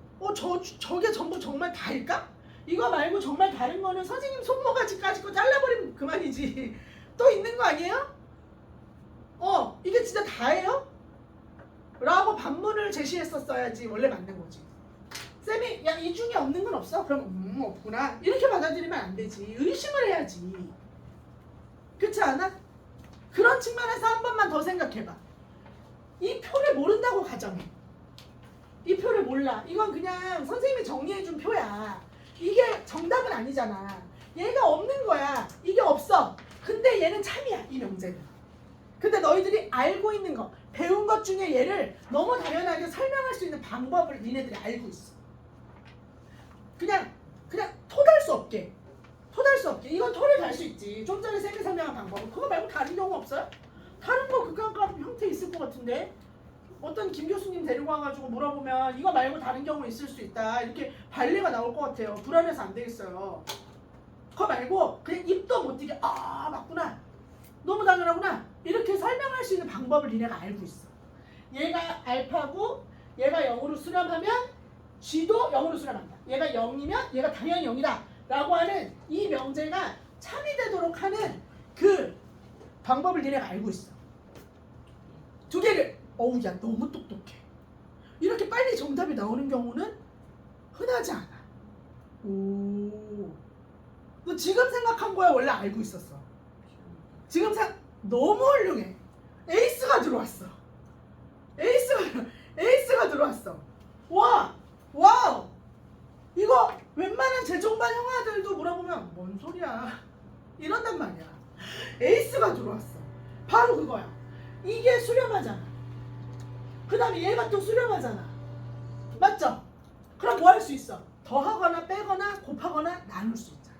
저게 전부 정말 다일까? 이거 말고 정말 다른 거는 선생님 손모가지까지 거 잘라버리면 그만이지. 또 있는 거 아니에요? 이게 진짜 다예요? 라고 반문을 제시했었어야지 원래 맞는 거지. 쌤이 야, 이 중에 없는 건 없어? 그럼 없구나. 이렇게 받아들이면 안 되지. 의심을 해야지. 그렇지 않아? 그런 측면에서 한 번만 더 생각해봐. 이 표를 모른다고 가정해. 이 표를 몰라. 이건 그냥 선생님이 정리해준 표야. 이게 정답은 아니잖아. 얘가 없는 거야. 이게 없어. 근데 얘는 참이야, 이 명제는. 근데 너희들이 알고 있는 거, 배운 것 중에 얘를 너무 당연하게 설명할 수 있는 방법을 니네들이 알고 있어. 그냥 토달 수 없게. 이건 토를 달 수 있지. 좀 전에 쌤이 설명한 방법은. 그거 말고 다른 경우 없어요? 다른 거 극한값 형태 있을 것 같은데. 어떤 김 교수님 데리고 와가지고 물어보면 이거 말고 다른 경우 있을 수 있다. 이렇게 발레가 나올 것 같아요. 불안해서 안 되겠어요. 그거 말고 그냥 입도 못 띄게 맞구나. 너무 당연하구나. 이렇게 설명할 수 있는 방법을 니네가 알고 있어. 얘가 알파고 얘가 0으로 수렴하면 G도 0으로 수렴한다. 얘가 0이면 얘가 당연히 0이다. 라고 하는 이 명제가 참이 되도록 하는 그 방법을 니네가 알고 있어. 두 개를 야 너무 똑똑해. 이렇게 빨리 정답이 나오는 경우는 흔하지 않아. 너 지금 생각한 거야? 원래 알고 있었어? 지금 너무 훌륭해. 에이스가 들어왔어. 에이스가 들어왔어. 와우. 이거 웬만한 재종반 형아들도 물어보면 뭔 소리야 이런단 말이야. 에이스가 들어왔어. 바로 그거야. 이게 수렴하잖아. 그 다음에 얘가 또 수렴하잖아. 맞죠? 그럼 뭐 할 수 있어? 더하거나 빼거나 곱하거나 나눌 수 있잖아.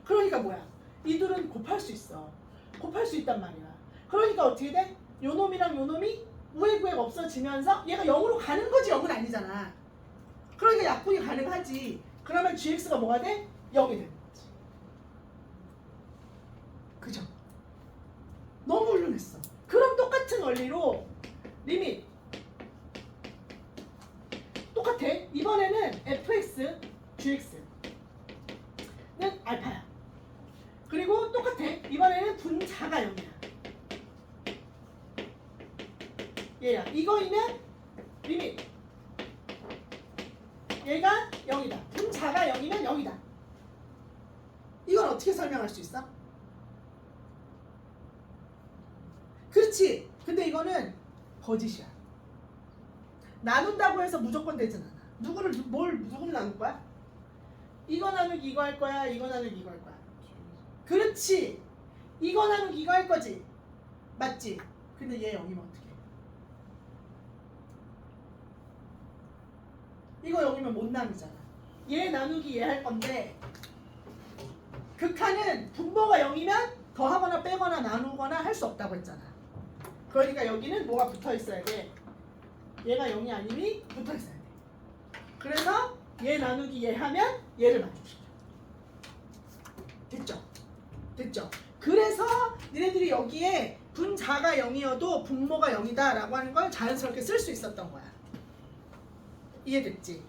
그러니까 뭐야? 이들은 곱할 수 있어. 곱할 수 있단 말이야. 그러니까 어떻게 돼? 요 놈이랑 요 놈이 우회구획 없어지면서 얘가 0으로 가는 거지 0은 아니잖아. 그러니까 약분이 가능하지. 그러면 gx가 뭐가 돼? 0이 되는 거지. 그죠? 너무 훌륭했어. 그럼 똑같은 원리로 리밋 똑같아. 이번에는 fx, gx는 알파야. 그리고 똑같아. 이번에는 분자가 0이야. 얘야. 이거이면 리밋 얘가 0이다. 분자가 0이면 0이다. 이건 어떻게 설명할 수 있어? 그렇지. 근데 이거는 거짓이야. 나눈다고 해서 무조건 되진 않아. 누구를 나눌 거야? 이거 나누기 이거 할 거야. 이거 나누기 이거 할 거야. 그렇지. 이거 나누기 이거 할 거지. 맞지? 근데 얘 0이면 어떡해? 이거 0이면 못 나누잖아. 얘 나누기 얘 할 건데 극한은 분모가 0이면 더하거나 빼거나 나누거나 할 수 없다고 했잖아. 그러니까 여기는 뭐가 붙어 있어야 돼? 얘가 0이 아니니 붙어 있어야 돼. 그래서 얘 나누기 얘 하면 얘를 만족시켜. 됐죠? 됐죠? 그래서 니네들이 여기에 분자가 0이어도 분모가 0이다 라고 하는 걸 자연스럽게 쓸 수 있었던 거야. 이해됐지?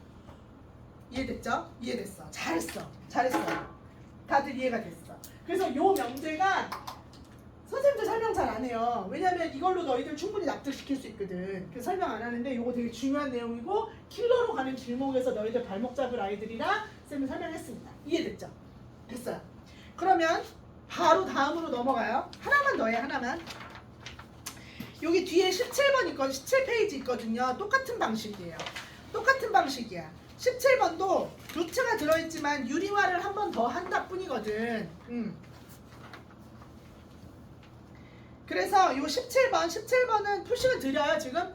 이해됐죠? 이해됐어. 잘했어. 잘했어. 다들 이해가 됐어. 그래서 요 명제가 선생님도 설명 잘 안 해요. 왜냐면 이걸로 너희들 충분히 납득시킬 수 있거든. 그래서 설명 안 하는데 이거 되게 중요한 내용이고 킬러로 가는 길목에서 너희들 발목 잡을 아이들이라 쌤이 설명했습니다. 이해됐죠? 됐어요. 그러면 바로 다음으로 넘어가요. 하나만 더 해. 하나만. 여기 뒤에 17번 있거든. 17페이지 있거든요. 똑같은 방식이에요. 똑같은 방식이야. 17번도 루트가 들어있지만 유리화를 한 번 더 한다 뿐이거든. 그래서 요 17번은 표시가 드려요 지금?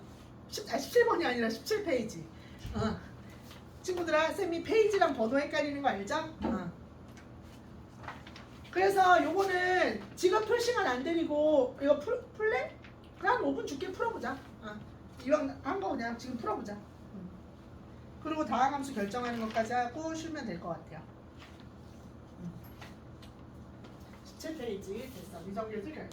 17번이 아니라 17페이지. 친구들아, 쌤이 페이지랑 번호 헷갈리는 거 알죠? 그래서 요거는 지금 표시만 안 드리고 이거 풀래? 그래 한 5분 줄게. 풀어보자. 이왕 한 거 그냥 지금 풀어보자. 그리고 다항함수 결정하는 것까지 하고 쉬면 될 것 같아요. 17페이지 됐어. 미정규 드릴게요.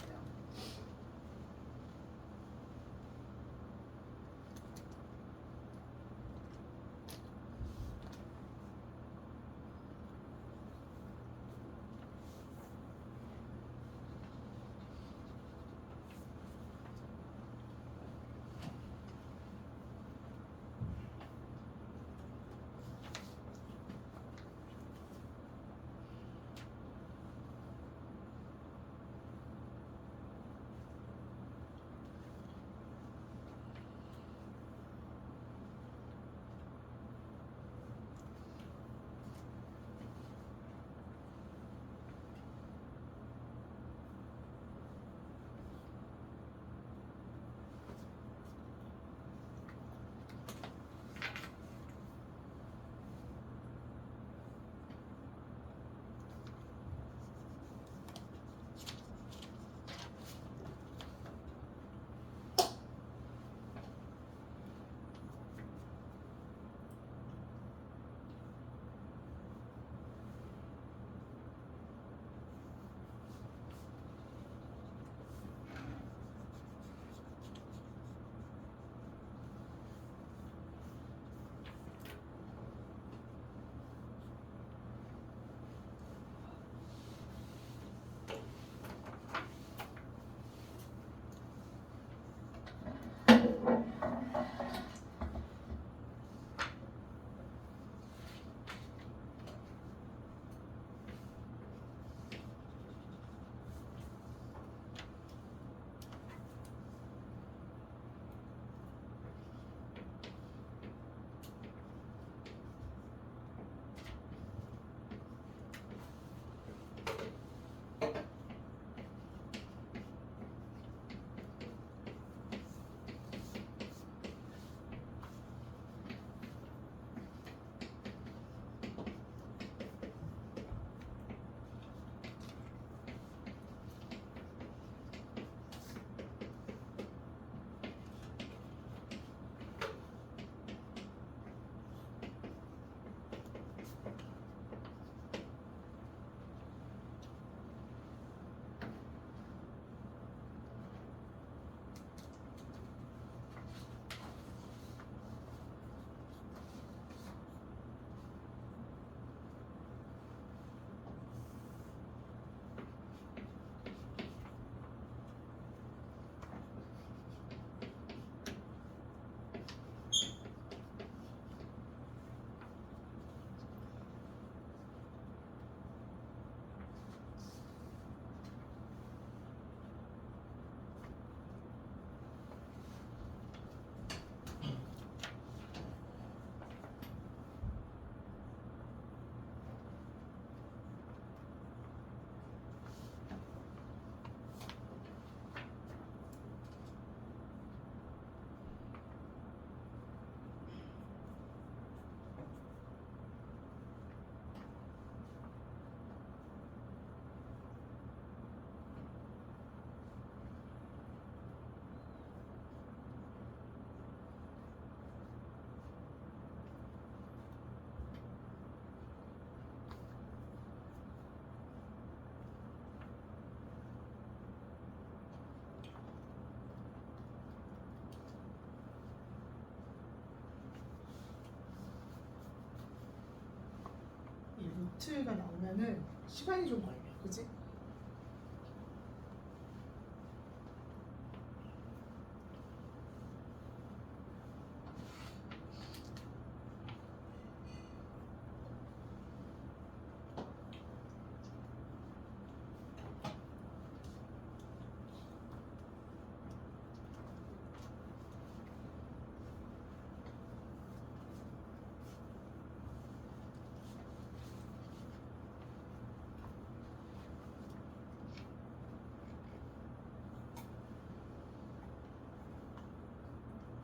루트가 나오면은 시간이 좀 걸려, 그치?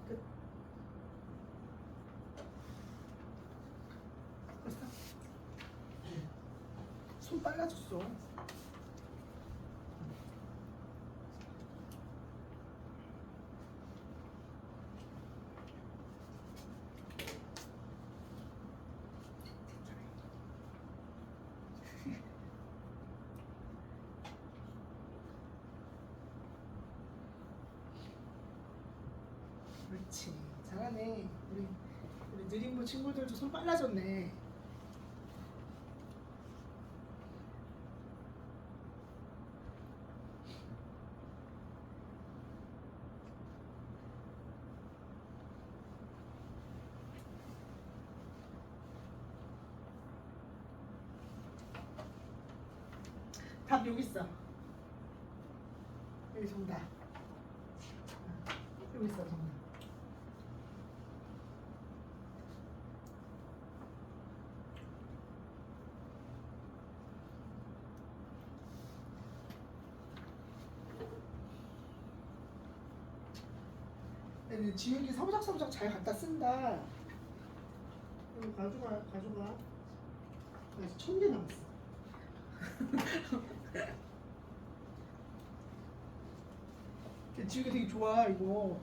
끝. 됐어? 손 빨라졌어. 그렇지. 잘하네. 우리 느림보 친구들도 손 빨라졌네. 답 여기 있어. 여기 정답. 여기 있어 정답. 근데 지윤이 서부작서부작 잘 갖다 쓴다. 이거 가져가. 아직 1000개 남았어. 지윤이 되게 좋아 이거.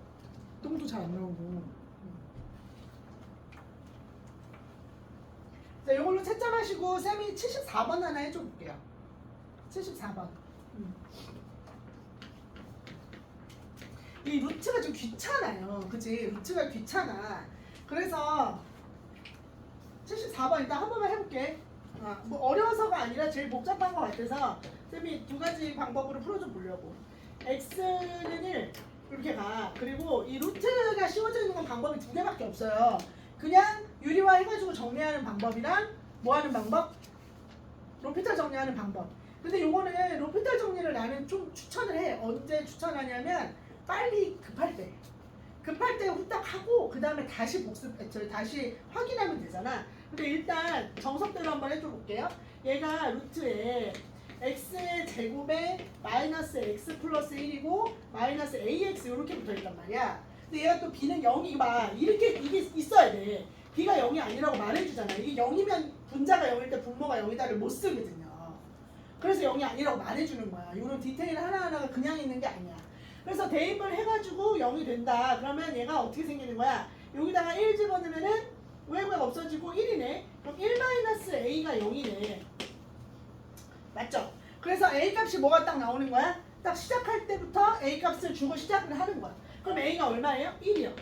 똥도 잘 안 나오고. 자, 이걸로 채점하시고 쌤이 74번 하나 해줘 볼게요. 74번. 이 루트가 좀 귀찮아요. 그치? 루트가 귀찮아. 그래서 74번 일단 한 번만 해볼게. 뭐 어려워서가 아니라 제일 복잡한 것 같아서 쌤이 두 가지 방법으로 풀어줘 보려고. x는 1 이렇게 가. 그리고 이 루트가 씌워져 있는 건 방법이 두 개밖에 없어요. 그냥 유리화 해가지고 정리하는 방법이랑 뭐 하는 방법? 로피탈 정리하는 방법. 근데 요거는 로피탈 정리를 나는 좀 추천을 해. 언제 추천하냐면 빨리 급할 때 후딱 하고 그 다음에 다시 다시 확인하면 되잖아. 근데 일단 정석대로 한번 해줘 볼게요. 얘가 루트에 x의 제곱에 마이너스 x 플러스 1이고 마이너스 ax 이렇게 붙어있단 말이야. 근데 얘가 또 b는 0이 막 이렇게 이게 있어야 돼. b가 0이 아니라고 말해주잖아. 이게 0이면 분자가 0일 때 분모가 0이다를 못 쓰거든요. 그래서 0이 아니라고 말해주는 거야. 이런 디테일 하나하나가 그냥 있는 게 아니야. 그래서 대입을 해가지고 0이 된다. 그러면 얘가 어떻게 생기는 거야? 여기다가 1 집어넣으면은 외부가 없어지고 1이네. 그럼 1-a가 0이네. 맞죠? 그래서 a 값이 뭐가 딱 나오는 거야? 딱 시작할 때부터 a 값을 주고 시작을 하는 거야. 그럼 a가 얼마예요? 1이요.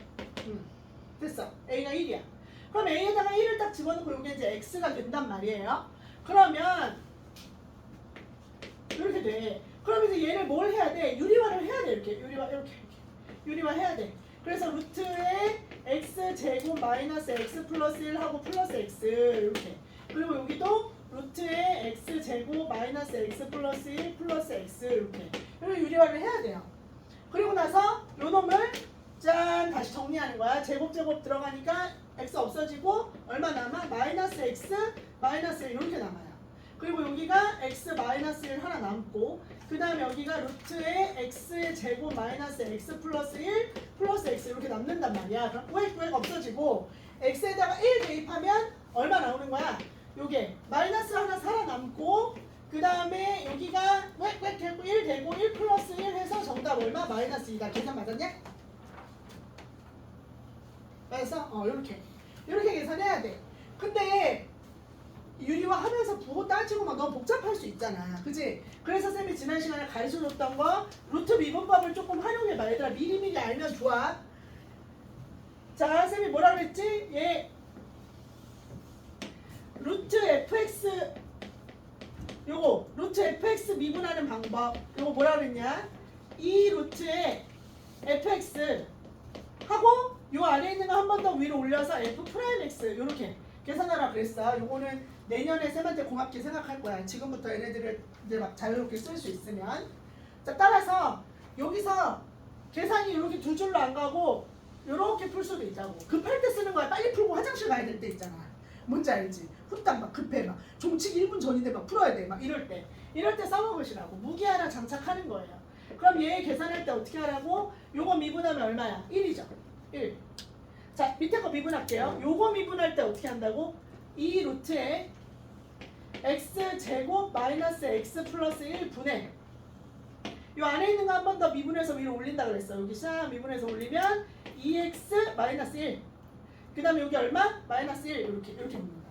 됐어. a가 1이야. 그럼 a에다가 1을 딱 집어넣고 여기 이제 x가 된단 말이에요. 그러면 이렇게 돼. 그럼 이제 얘를 뭘 해야 돼? 유리화를 해야 돼. 이렇게 유리화 해야 돼. 그래서 루트에 x 제곱 마이너스 x 플러스 1 하고 플러스 x 이렇게. 그리고 여기도 루트에 x 제곱 마이너스 x 플러스 1 플러스 x 이렇게. 그리고 유리화를 해야 돼요. 그리고 나서 요 놈을 짠 다시 정리하는 거야. 제곱 들어가니까 x 없어지고 얼마 남아? 마이너스 x 마이너스 1 이렇게 남아요. 그리고 여기가 x 마이너스 1 하나 남고 그 다음에 여기가 루트에 x 제곱 마이너스 x 플러스 1 플러스 x 이렇게 남는단 말이야. 그럼 꾸액 없어지고 x에다가 1 대입하면 얼마 나오는 거야? 요게 마이너스 하나 살아남고 그 다음에 여기가 꾸액 되고 1 되고 1 플러스 1 해서 정답 얼마? 마이너스 2다. 계산 맞았냐? 맞았어? 요렇게 계산해야 돼. 근데 유리화 하면서 부호 따지고 막 너무 복잡할 수 있잖아. 그치? 그래서 쌤이 지난 시간에 가르쳐줬던 거 루트 미분법을 조금 활용해봐. 얘들아 미리미리 알면 좋아. 자, 쌤이 뭐라 그랬지? 얘 루트 fx 요거 루트 fx 미분하는 방법. 요거 뭐라 그랬냐? 이 루트에 fx 하고 요 안에 있는 거 한 번 더 위로 올려서 f 프라임 x 요렇게 계산하라 그랬어. 요거는 내년에 쌤한테 고맙게 생각할 거야. 지금부터 얘네들을 이제 막 자유롭게 쓸 수 있으면. 자, 따라서 여기서 계산이 이렇게 두 줄로 안 가고 요렇게 풀 수도 있다고. 급할 때 쓰는 거야. 빨리 풀고 화장실 가야 될 때 있잖아. 뭔지 알지? 후딱 막 급해 막 종치기 1분 전인데 막 풀어야 돼. 막 이럴 때 써먹으시라고. 무기 하나 장착하는 거예요. 그럼 얘 계산할 때 어떻게 하라고? 요거 미분하면 얼마야? 1이죠. 1. 자, 밑에 거 미분할게요. 요거 미분할 때 어떻게 한다고? 이 루트에 x제곱 마이너스 x 플러스 1분의 요 안에 있는 거 한 번 더 미분해서 위로 올린다 그랬어. 여기 싹 미분해서 올리면 2x 마이너스 1. 그 다음에 여기 얼마? 마이너스 1. 이렇게 묻는다.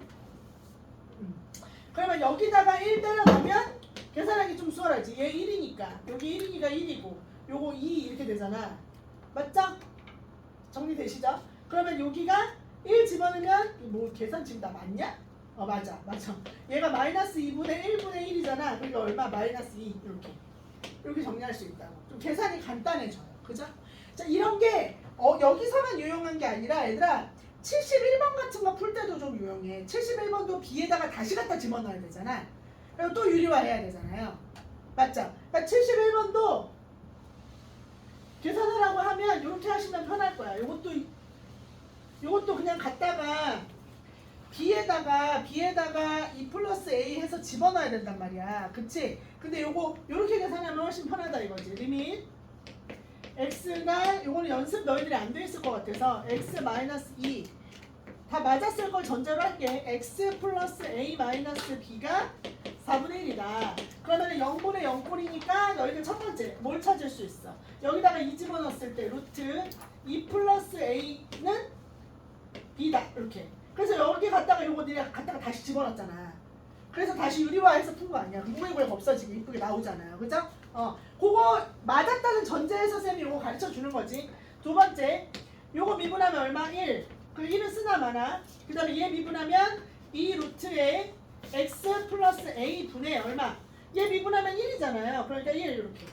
그러면 여기다가 1 때려넣으면 계산하기 좀 수월하지. 얘 1이니까 여기 1이니까 1이고 요거 2 이렇게 되잖아. 맞죠? 정리되시죠? 그러면 여기가 1 집어넣으면 뭐 계산 지금 다 맞냐? 맞아. 얘가 마이너스 2분의 1분의 1이잖아. 그러니까 얼마? 마이너스 2 이렇게 정리할 수 있다고. 좀 계산이 간단해져요. 그죠? 자, 이런 게 여기서만 유용한 게 아니라 얘들아 71번 같은 거 풀 때도 좀 유용해. 71번도 B에다가 다시 갖다 집어넣어야 되잖아. 그리고 또 유리화해야 되잖아요. 맞죠? 그러니까 71번도 계산하라고 하면 이렇게 하시면 편할 거야. 요것도 그냥 갖다가 B에다가 2 플러스 A 해서 집어넣어야 된단 말이야. 그치? 근데 요거 요렇게 계산하면 훨씬 편하다 이거지. 리밋 x가 요거는 연습 너희들이 안 돼 있을 것 같아서 x 마이너스 2 다 맞았을 걸 전제로 할게. x 플러스 a 마이너스 b가 4분의 1이다. 그러면 0분의 0꼴이니까 너희들 첫 번째 뭘 찾을 수 있어? 여기다가 2 집어넣었을 때 루트 2 플러스 a는 b다. 이렇게. 그래서 여기 갖다가 요거 니네 갖다가 다시 집어넣었잖아. 그래서 다시 유리화해서 푼 거 아니야. 구구구역 없어지게 이쁘게 나오잖아요. 그죠? 그거 맞았다는 전제에서 쌤이 요거 가르쳐 주는 거지. 두 번째, 요거 미분하면 얼마? 1. 그 1은 쓰나 마나. 그 다음에 얘 미분하면 이 루트에 x 플러스 a 분의 얼마? 얘 미분하면 1이잖아요. 그러니까 1 이렇게.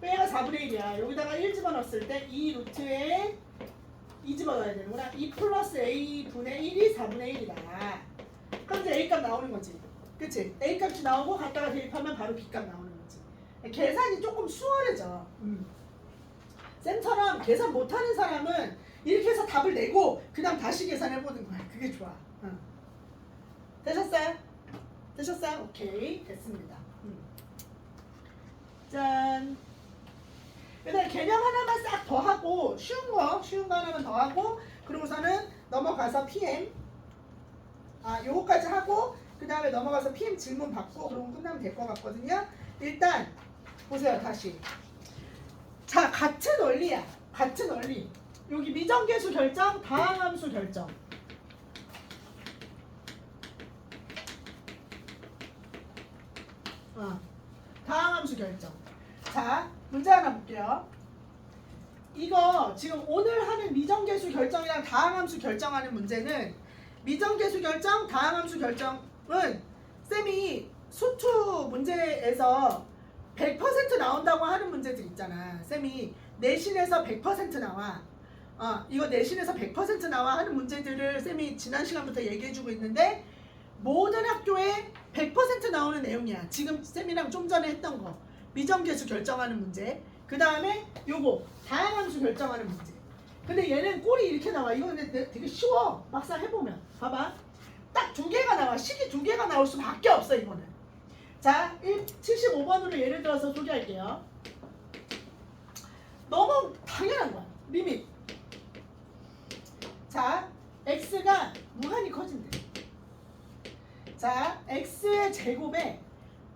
얘가 4분의 1이야. 여기다가 1 집어넣었을 때 이 루트에 2 집어넣어야 되는구나. 2 플러스 a 분의 1이 4분의 1이다. 그럼 이제 a 값 나오는 거지. 그치? a 값이 나오고 갖다가 대입하면 바로 b 값 나오는 거지. 계산이 조금 수월해져. 쌤처럼 계산 못하는 사람은 이렇게 해서 답을 내고 그냥 다시 계산해보는 거야. 그게 좋아. 되셨어요? 되셨어요? 오케이. 됐습니다. 짠. 그다음에 개념 하나만 싹 더 하고 쉬운 거 하나만 더 하고 그러고서는 넘어가서 PM 요거까지 하고 그 다음에 넘어가서 PM 질문 받고 그러고 끝나면 될 것 같거든요. 일단 보세요. 다시 자, 같은 원리야. 같은 원리. 여기 미정계수 결정, 다항함수 결정. 다항함수 결정. 자, 문제 하나 볼게요. 이거 지금 오늘 하는 미정계수 결정이랑 다항함수 결정하는 문제는 미정계수 결정, 다항함수 결정은 쌤이 수투 문제에서 100% 나온다고 하는 문제들 있잖아. 쌤이 내신에서 100% 나와. 이거 내신에서 100% 나와 하는 문제들을 쌤이 지난 시간부터 얘기해주고 있는데 모든 학교에 100% 나오는 내용이야. 지금 쌤이랑 좀 전에 했던 거. 미정계수 결정하는 문제. 그 다음에 요거 다항함수 결정하는 문제. 근데 얘는 꼴이 이렇게 나와. 이거 근데 되게 쉬워. 막상 해보면. 봐봐. 딱 2개가 나와. 식이 2개가 나올 수밖에 없어 이거는. 자, 75번으로 예를 들어서 소개할게요. 너무 당연한 거야. 리밋. 자, x가 무한히 커진대. 자, x의 제곱에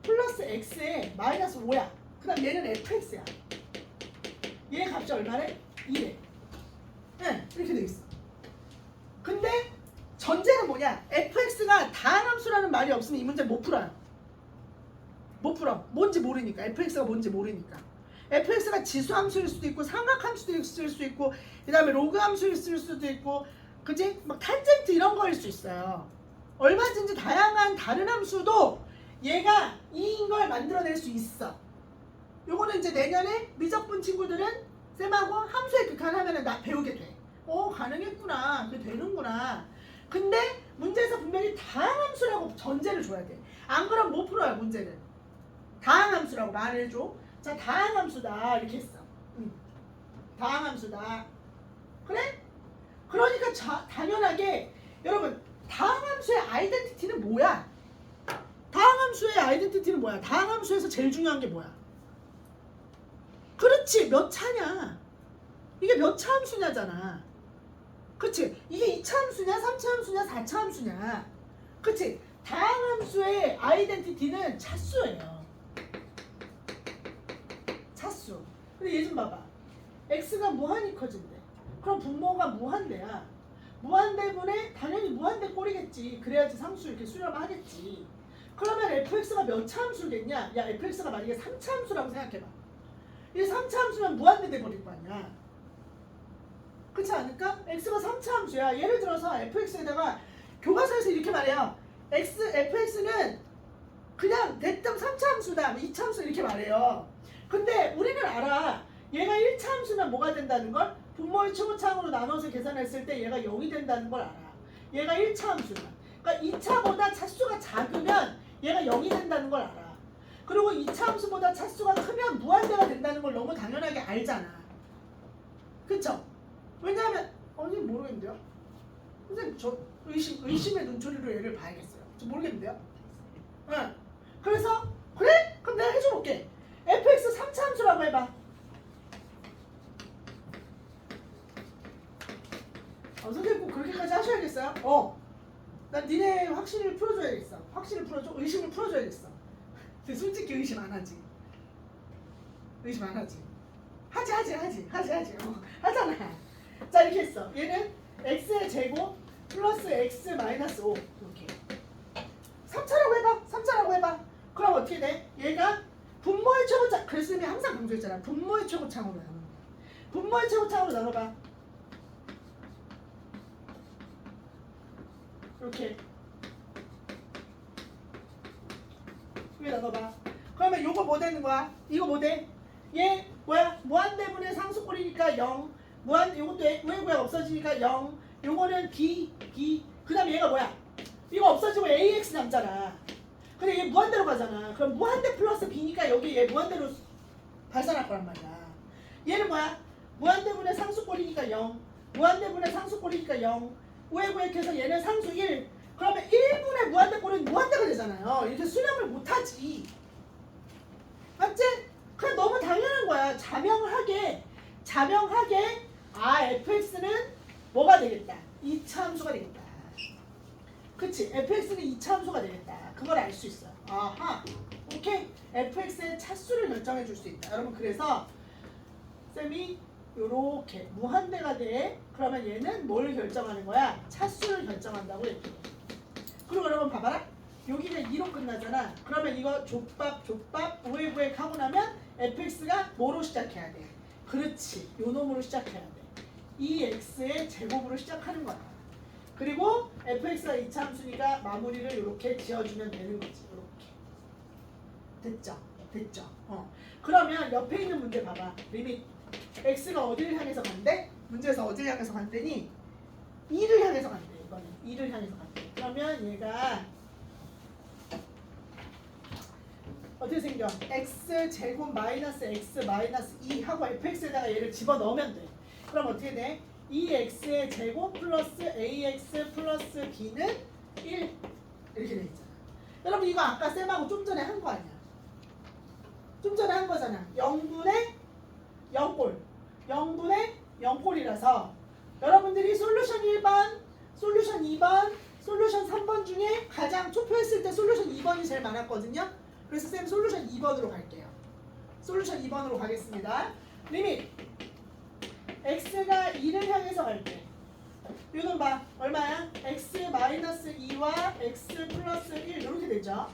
플러스 x에 마이너스 5야. 그 다음 얘는 fx야. 얘 값이 얼마래? 2래. 네, 이렇게 돼 있어. 근데 전제는 뭐냐? fx가 다항함수라는 말이 없으면 이 문제 못 풀어요. 못 풀어. 뭔지 모르니까. fx가 뭔지 모르니까. fx가 지수함수일 수도 있고 삼각함수도 있을 수 있고 그 다음에 로그함수일 수도 있고 그치? 막 탄젠트 이런 거일 수 있어요. 얼마든지 다양한 다른 함수도 얘가 2인 걸 만들어낼 수 있어. 요거는 이제 내년에 미적분 친구들은 쌤하고 함수의 극한하면은 나 배우게 돼. 가능했구나. 그게 되는구나. 근데 문제에서 분명히 다항함수라고 전제를 줘야 돼. 안 그럼 못 풀어요, 문제는. 다항함수라고 말을 해줘. 자, 다항함수다. 이렇게 했어. 다항함수다. 그래? 그러니까 당연하게 여러분 다항함수의 아이덴티티는 뭐야? 다항함수의 아이덴티티는 뭐야? 다항함수에서 제일 중요한 게 뭐야? 그렇지, 몇 차냐? 이게 몇 차 함수냐잖아. 그치? 이게 2차 함수냐, 3차 함수냐, 4차 함수냐. 그치? 다항함수의 아이덴티티는 차수예요. 차수. 근데 얘 좀 봐봐. x가 무한히 커진대. 그럼 분모가 무한대야. 무한대분에 당연히 무한대 꼴이겠지. 그래야지 상수 이렇게 수렴하겠지. 그러면 fx가 몇 차 함수겠냐? 야, fx가 만약에 3차 함수라고 생각해봐. 이게 3차 함수면 무한대 돼버릴 거 아니야. 그렇지 않을까? x가 3차 함수야. 예를 들어서 fx에다가 교과서에서 이렇게 말해요. fx는 그냥 대점 3차 함수다, 2차 함수 이렇게 말해요. 근데 우리는 알아. 얘가 1차 함수면 뭐가 된다는 걸? 분모의 최고차항으로 나눠서 계산했을 때 얘가 0이 된다는 걸 알아. 얘가 1차 함수면. 그러니까 2차보다 차수가 작으면 얘가 0이 된다는 걸 알아. 그리고 2차 함수보다 차수가 크면 무한대가 된다는 걸 너무 당연하게 알잖아. 그쵸? 왜냐하면 모르겠는데요. 선생님 저 의심의 눈초리로 얘를 봐야겠어요. 저 모르겠는데요. 응. 그래서 그래? 그럼 내가 해줘볼게. fx 3차 함수라고 해봐. 선생님 꼭 그렇게까지 하셔야겠어요? 난 니네 확신을 풀어줘야겠어. 확신을 풀어줘. 의심을 풀어줘야겠어. 근데 솔직히 의심 안 하지. 의심 안 하지. 하지. 하잖아. 자, 이렇게 했어. 얘는 x의 제곱 플러스 x 마이너스 5 이렇게 3차라고 해봐. 그럼 어떻게 돼? 얘가 분모의 최고차, 그래서 쌤이 항상 강조했잖아. 분모의 최고차항으로 나누는 거야. 분모의 최고차항으로 나눠봐. 이렇게 위에 나눠봐. 그러면 요거 뭐 되는 거야? 이거 뭐 돼? 얘 뭐야? 무한대분의 상수꼴이니까 0. 요것도 왜구야 없어지니까 0. 요거는 b. 그 다음에 얘가 뭐야? 이거 없어지고 ax 남잖아. 근데 얘 무한대로 가잖아. 그럼 무한대 플러스 b니까 여기 얘 무한대로 발산할 거란 말이야. 얘는 뭐야? 무한대분의 상수꼴이니까 0. 무한대분의 상수꼴이니까 0. 우회구획해서 얘는 상수 1. 그러면 1분의 무한대꼴은 무한대가 되잖아요. 이렇게 수렴을 못하지. 맞지? 그냥 너무 당연한 거야. 자명하게 fx는 뭐가 되겠다? 2차 함수가 되겠다. 그치? fx는 2차 함수가 되겠다. 그걸 알 수 있어. 아하. 오케이. fx의 차수를 결정해 줄 수 있다. 여러분, 그래서 쌤이 요렇게 무한대가 돼. 그러면 얘는 뭘 결정하는 거야? 차수를 결정한다고 얘기해. 그리고 여러분 봐봐라. 여기가 2로 끝나잖아. 그러면 이거 족밥 우회구획 하고 나면 fx가 뭐로 시작해야 돼? 그렇지. 요 놈으로 시작해야 돼. 2x의 제곱으로 시작하는 거야. 그리고 fx가 2차 함수니까 마무리를 이렇게 지어주면 되는 거지. 이렇게. 됐죠? 그러면 옆에 있는 문제 봐봐. 리밋. x가 어디를 향해서 간대? 문제에서 어디를 향해서 간대니? 2를 향해서 간대. 이거는 2를 향해서 간대. 그러면 얘가 어떻게 생겨? x 제곱 마이너스 x 마이너스 2 하고 fx에다가 얘를 집어넣으면 돼. 그럼 어떻게 돼? 2x의 제곱 플러스 ax 플러스 b는 1 이렇게 돼 있잖아. 여러분 이거 아까 쌤하고 좀 전에 한 거 아니야? 좀 전에 한 거잖아. 0분의 0꼴 0분의 0꼴이라서 여러분들이 솔루션 1번, 솔루션 2번, 솔루션 3번 중에 가장 투표했을 때 솔루션 2번이 제일 많았거든요. 그래서 쌤 솔루션 2번으로 갈게요. 솔루션 2번으로 가겠습니다. 리밋 x가 2를 향해서 갈 때 이건 봐. 얼마야? x 마이너스 2와 x 플러스 1 이렇게 되죠.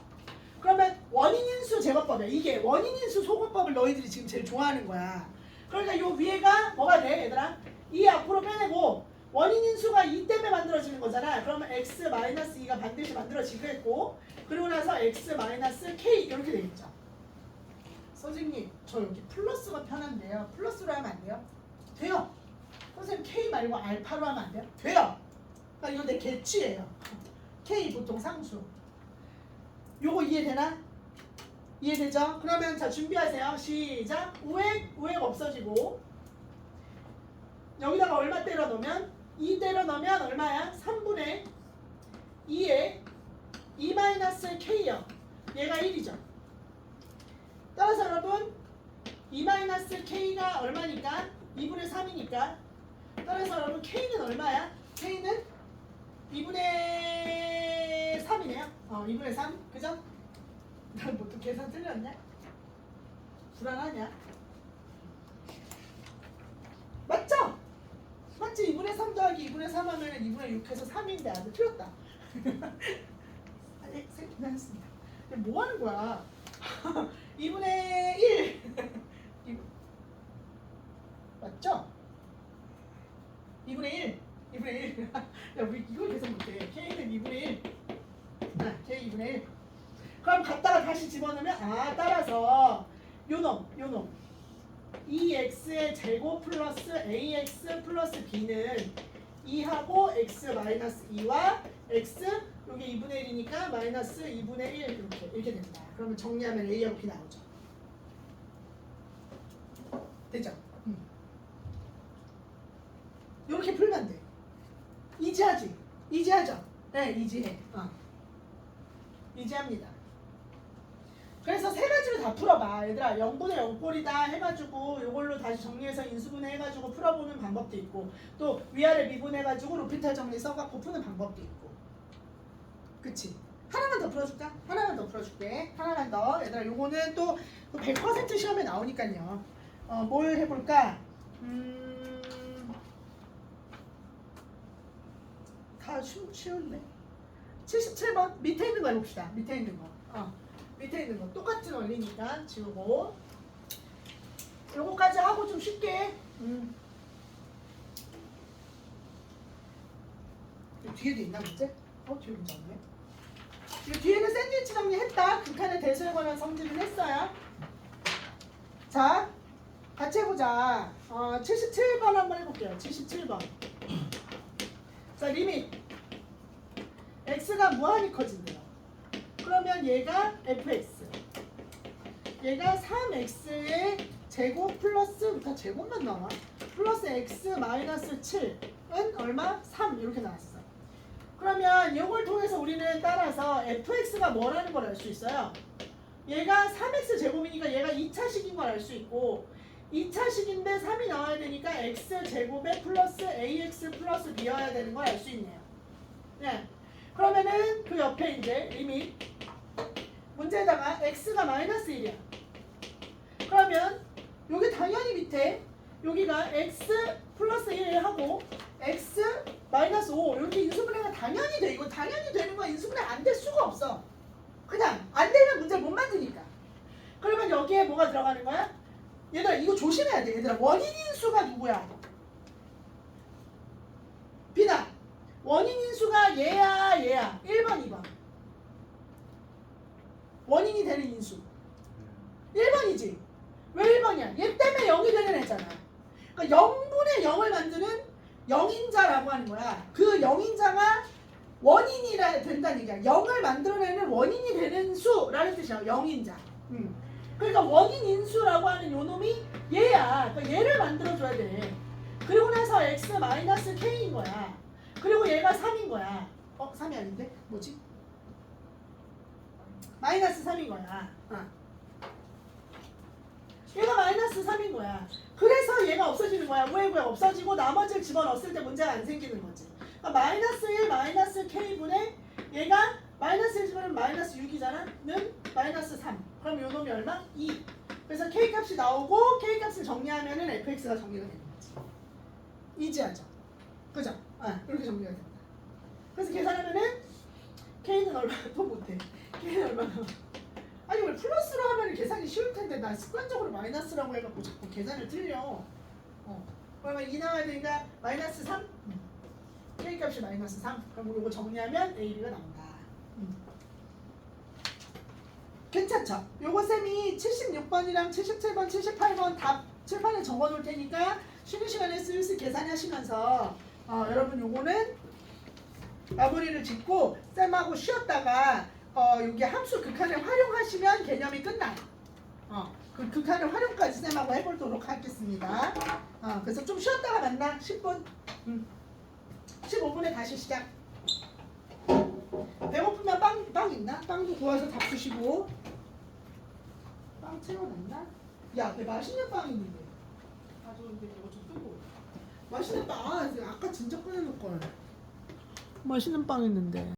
그러면 원인인수 제거법이야. 이게 원인인수 소거법을 너희들이 지금 제일 좋아하는 거야. 그러니까 요 위에가 뭐가 돼 얘들아? 2 앞으로 빼내고 원인인수가 2 때문에 만들어지는 거잖아. 그러면 x 마이너스 2가 반드시 만들어지겠고 그리고 나서 x 마이너스 k 이렇게 되겠죠. 선생님 저 여기 플러스가 편한데요. 플러스로 하면 안 돼요? 돼요. 선생님 k 말고 알파로 하면 안 돼요? 돼요. 그러니까 이거 내 개취예요. k 보통 상수. 요거 이해되나? 이해되죠? 그러면 자 준비하세요. 시작. 5획 없어지고 여기다가 얼마 때려 넣으면 2 때려 넣으면 얼마야? 3분의 2에 2-k요. 얘가 1이죠. 따라서 여러분 2-k가 얼마니까? 2분의 3이니까 따라서 여러분 k는 얼마야? k는 2분의 3이네요. 2분의 3 그죠? 난 뭐 또 계산 틀렸냐? 불안하냐? 맞죠? 맞지? 2분의 3 더하기 2분의 3 하면 2분의 6해서 3인데 아주 틀렸다. 아니 생각했습니다. 뭐 하는 거야? 2분의 1 맞죠? 2분의 1 2분의 1 야 우리 이걸 계산 못해. K는 2분의 1 K 2분의 1 그럼 갖다가 다시 집어넣으면 따라서 요놈 2x의 제곱 플러스 ax 플러스 b는 2하고 x 마이너스 2와 x 여기 2분의 1이니까 마이너스 2분의 1 이렇게 됩니다. 그러면 정리하면 a하고 b 나오죠. 되죠? 이렇게 풀면 돼. 이지하지? 이지하죠? 네, 이지해. 이지합니다. 그래서 세 가지로 다 풀어봐. 얘들아 0분의 0꼴이다 해가지고 이걸로 다시 정리해서 인수분해 해가지고 풀어보는 방법도 있고 또 위아래 미분해가지고 로피탈 정리 써갖고 푸는 방법도 있고 그치? 하나만 더 풀어줄까? 하나만 더 풀어줄게. 하나만 더. 얘들아 요거는 또 100% 시험에 나오니까요. 뭘 해볼까? 다 쉬운데 77번 밑에 있는 거 해봅시다. 밑에 있는 거. 밑에 있는 거 똑같은 원리니까 지우고 요거까지 하고 좀 쉽게 뒤에도 있나 문제? 뒤에 문제 없네. 이 뒤에는 샌드위치 정리했다. 극한의 대수에 관한 성질을 했어요. 자 같이 해보자. 77번 한번 해볼게요. 77번. 자 리밋 x가 무한히 커진대요. 그러면 얘가 fx 얘가 3x의 제곱 플러스 다 제곱만 나와 플러스 x 마이너스 7은 얼마? 3 이렇게 나왔어. 그러면 이걸 통해서 우리는 따라서 fx가 뭐라는 걸 알 수 있어요. 얘가 3x 제곱이니까 얘가 2차식인 걸 알 수 있고 2차식인데 3이 나와야 되니까 x 제곱에 플러스 ax 플러스 b여야 되는 걸 알 수 있네요. 네. 그러면은 그 옆에 이제 리밋 문제에다가 x가 마이너스 1이야. 그러면 여기 당연히 밑에 여기가 x 플러스 1 하고 x 마이너스 5 이렇게 인수분해가 당연히 돼. 이거 당연히 되는 거야. 인수분해 안 될 수가 없어. 그냥 안 되면 문제를 못 만드니까. 그러면 여기에 뭐가 들어가는 거야? 얘들아 이거 조심해야 돼. 얘들아 원인 인수가 누구야? 비나 원인 인수가 얘야 1번 2번 원인이 되는 인수 1번이지. 왜 1번이야? 얘 때문에 0이 되는 애잖아. 그러니까 0분의 0을 만드는 영인자라고 하는 거야. 그 영인자가 원인이라 된다는 얘기야. 0을 만들어내는 원인이 되는 수라는 뜻이야. 영인자. 그러니까 원인 인수라고 하는 요 놈이 얘야. 그러니까 얘를 만들어줘야 돼. 그리고 나서 x 마이너스 k인 거야. 그리고 얘가 3인 거야. 3이 아닌데? 뭐지? 마이너스 3인 거야. 얘가 마이너스 3인 거야. 그래서 얘가 없어지는 거야. 왜 없어지고 나머지를 집어넣었을 때 문제가 안 생기는 거지. 그러니까 마이너스 1 마이너스 k분의 얘가 마이너스 1 집어넣으면 마이너스 6이잖아. 는 마이너스 3. 그럼 요 놈이 얼마? 2. 그래서 k 값이 나오고 k 값을 정리하면은 fx가 정리가 되는 거지. 이지하죠. 그죠? 이렇게 정리가 됩니다. 그래서 계산하면은 k는 얼마 더 못해. k는 얼마나? 아니 왜 플러스로 하면 계산이 쉬울 텐데 나 습관적으로 마이너스라고 해갖고 자꾸 계산을 틀려. 그러면 2 나와야 되니까 마이너스 3. k 값이 마이너스 3. 그럼 이거 정리하면 a, b가 나온다. 괜찮죠? 요거 쌤이 76번이랑 77번, 78번 답 칠판에 적어 놓을 테니까 쉬는 시간에 슬슬 계산하시면서 여러분 요거는 마무리를 짓고 쌤하고 쉬었다가 여기 함수 극한을 활용하시면 개념이 끝나요. 그 극한을 활용까지 쌤하고 해보도록 하겠습니다. 그래서 좀 쉬었다가 만나. 10분 15분에 다시 시작. 배고프면 빵 있나? 빵도 구워서 잡수시고. 빵 채워놨나? 야, 내 맛있는 빵 있는데. 가져오는데 이거 좀 끄고. 맛있는 빵. 아까 진짜 꺼내놓을걸. 맛있는 빵 있는데.